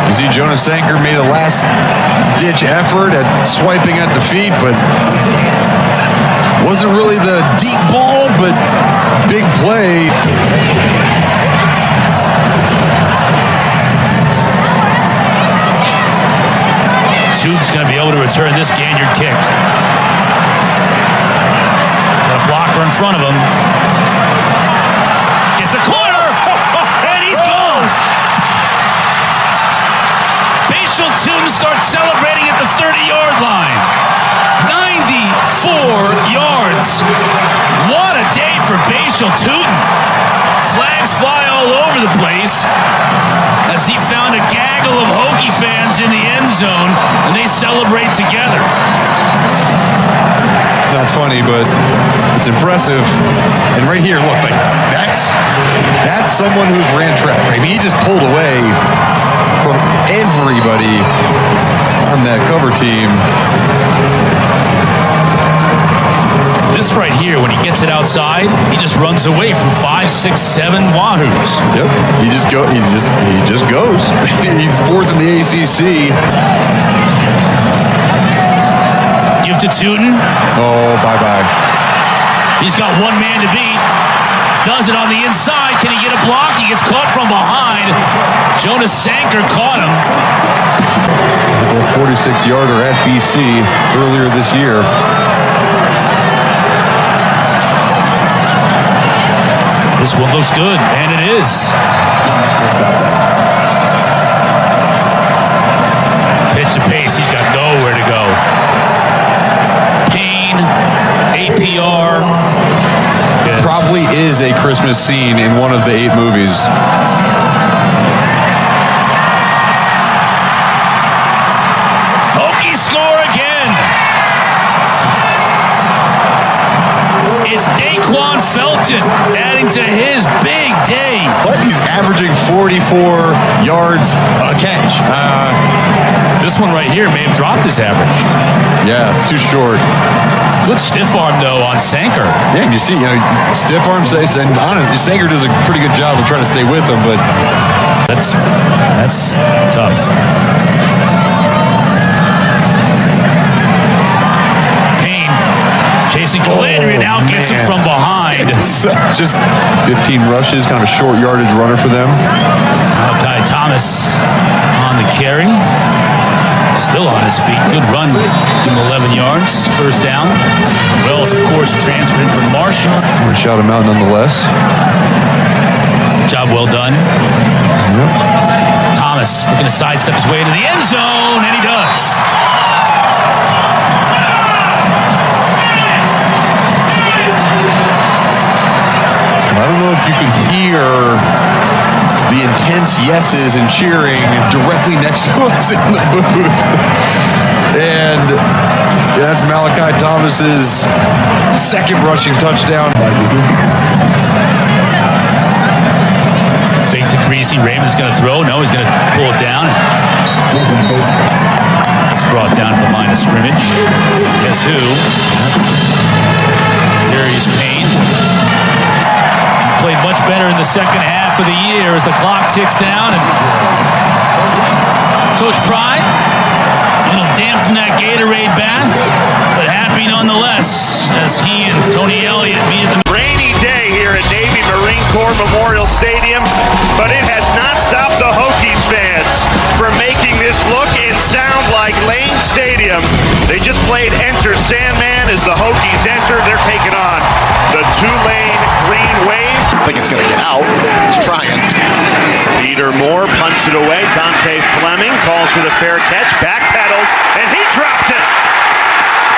you see Jonas Sanker made a last-ditch effort at swiping at the feet, but wasn't really the deep ball, but big play. Tube's going to be able to return this Ganyard kick. front of him. It's the corner, and he's gone. Bashal Tootin starts celebrating at the 30-yard line. 94 yards. What a day for Bashal Tootin. Flags fly all over the place as he found a gaggle of Hokie fans in the end zone, and they celebrate together. It's not funny, but it's impressive. And right here, look, like that's someone who's ran track. I mean, he just pulled away from everybody on that cover team. This right here, when he gets it outside, he just runs away from 5, 6, 7 Wahoos. Yep, he just goes. He's fourth in the ACC. Give to Tootin. Oh, bye-bye. He's got one man to beat. Does it on the inside. Can he get a block? He gets caught from behind. Jonas Sanker caught him. A 46-yarder at BC earlier this year. This one looks good, and it is. Pitch to pace, he's got nowhere to go. Payne, APR. Yes. Probably is a Christmas scene in one of the 8 movies. Hokie score again. It's Daquan Felton adding to his big day. But he's averaging 44 yards a catch. This one right here may have dropped his average. Yeah, it's too short. Good stiff arm, though, on Sanker. Yeah, and you see, stiff arm says, and honestly, Sanker does a pretty good job of trying to stay with him, but that's tough. Payne chasing Calandry and now gets him from behind. Just 15 rushes, kind of a short yardage runner for them. Malachi Thomas on the carry. Still on his feet. Good run. Give him 11 yards. First down. Wells, of course, transferred in from Marshall. I'm going to shout him out nonetheless. Job well done. Yep. Thomas looking to sidestep his way to the end zone, and he does. I don't know if you could hear the intense yeses and cheering directly next to us in the booth. And that's Malachi Thomas's second rushing touchdown. Fake to Creasy. Raymond's going to throw. No, he's going to pull it down. It's brought down to the line of scrimmage. Guess who? Darius Payne. Played much better in the second half of the year as the clock ticks down. And Coach Pride, a little damp from that Gatorade bath, but happy nonetheless as he and Tony Elliott meet at the rainy day here at Navy Marine Corps Memorial Stadium, but it has not stopped the Hokies fans from making this look and sound like Lane Stadium. They just played Enter Sandman as the Hokies enter. They're taking on the Tulane Green Wave. I think it's going to get out. He's trying. Peter Moore punts it away. Dante Fleming calls for the fair catch, backpedals, and he dropped it.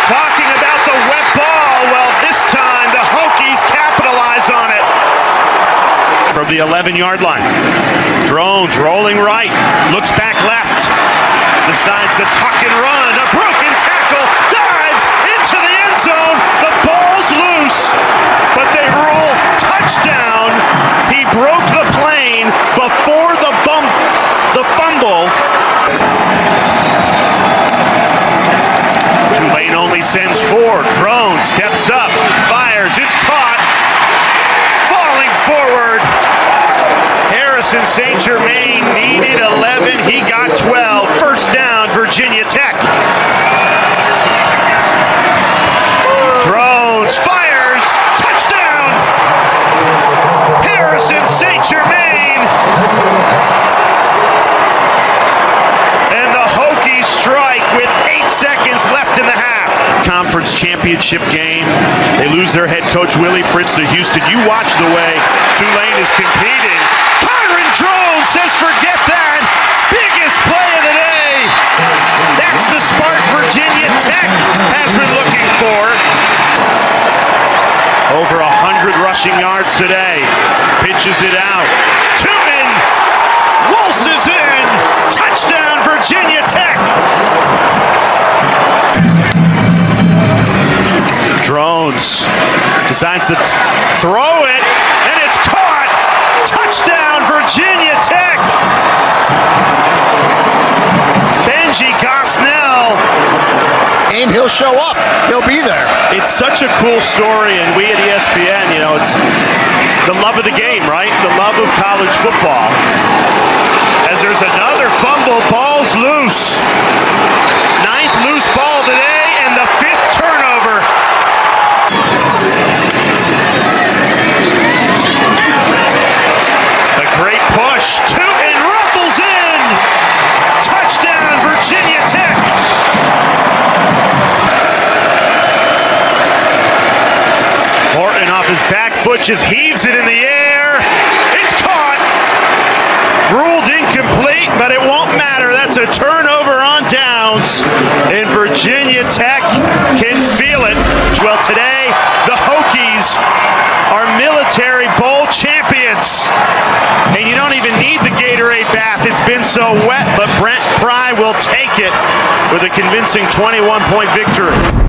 Talking about the wet ball. Well, this time the Hokies capitalize on it. From the 11-yard line. Drones rolling right. Looks back left. Decides to tuck and run. A broken tackle. Dives into the end zone. The ball's loose. But they rule touchdown. He broke the plane before the fumble. Tulane only sends 4. Drone steps up, fires, it's caught. Falling forward. Harrison St. Germain needed 11, he got 12. First down, Virginia Tech. Drones, fires, touchdown! Harrison St. Germain! And the Hokies strike with 8 seconds left in the half. Conference championship game. They lose their head coach, Willie Fritz, to Houston. You watch the way Tulane is competing. Kyron Drones says, forget that. Biggest play of the day. That's the spark Virginia Tech has been looking for. Over 100 rushing yards today. Pitches it out. Tootin waltzes in. Touchdown, Virginia Tech. Drones decides to throw it, and it's caught. Touchdown, Virginia Tech. Benji Gosnell. And he'll show up. He'll be there. It's such a cool story, and we at ESPN, it's the love of the game, right? The love of college football. As there's another fumble, ball's loose. 9th loose ball today, and the 5th turnover. A great push. Tootin rumbles in. Touchdown, Virginia Tech. Horton off his back foot just heaves it in the air. It's caught. Ruled incomplete, but it won't matter. That's a turnover on downs. And Virginia Tech can feel it. Well, today, the Hokies are Military Bowl champions. And you don't even need the Gatorade bath. It's been so wet, but Brent Pry will take it with a convincing 21-point victory.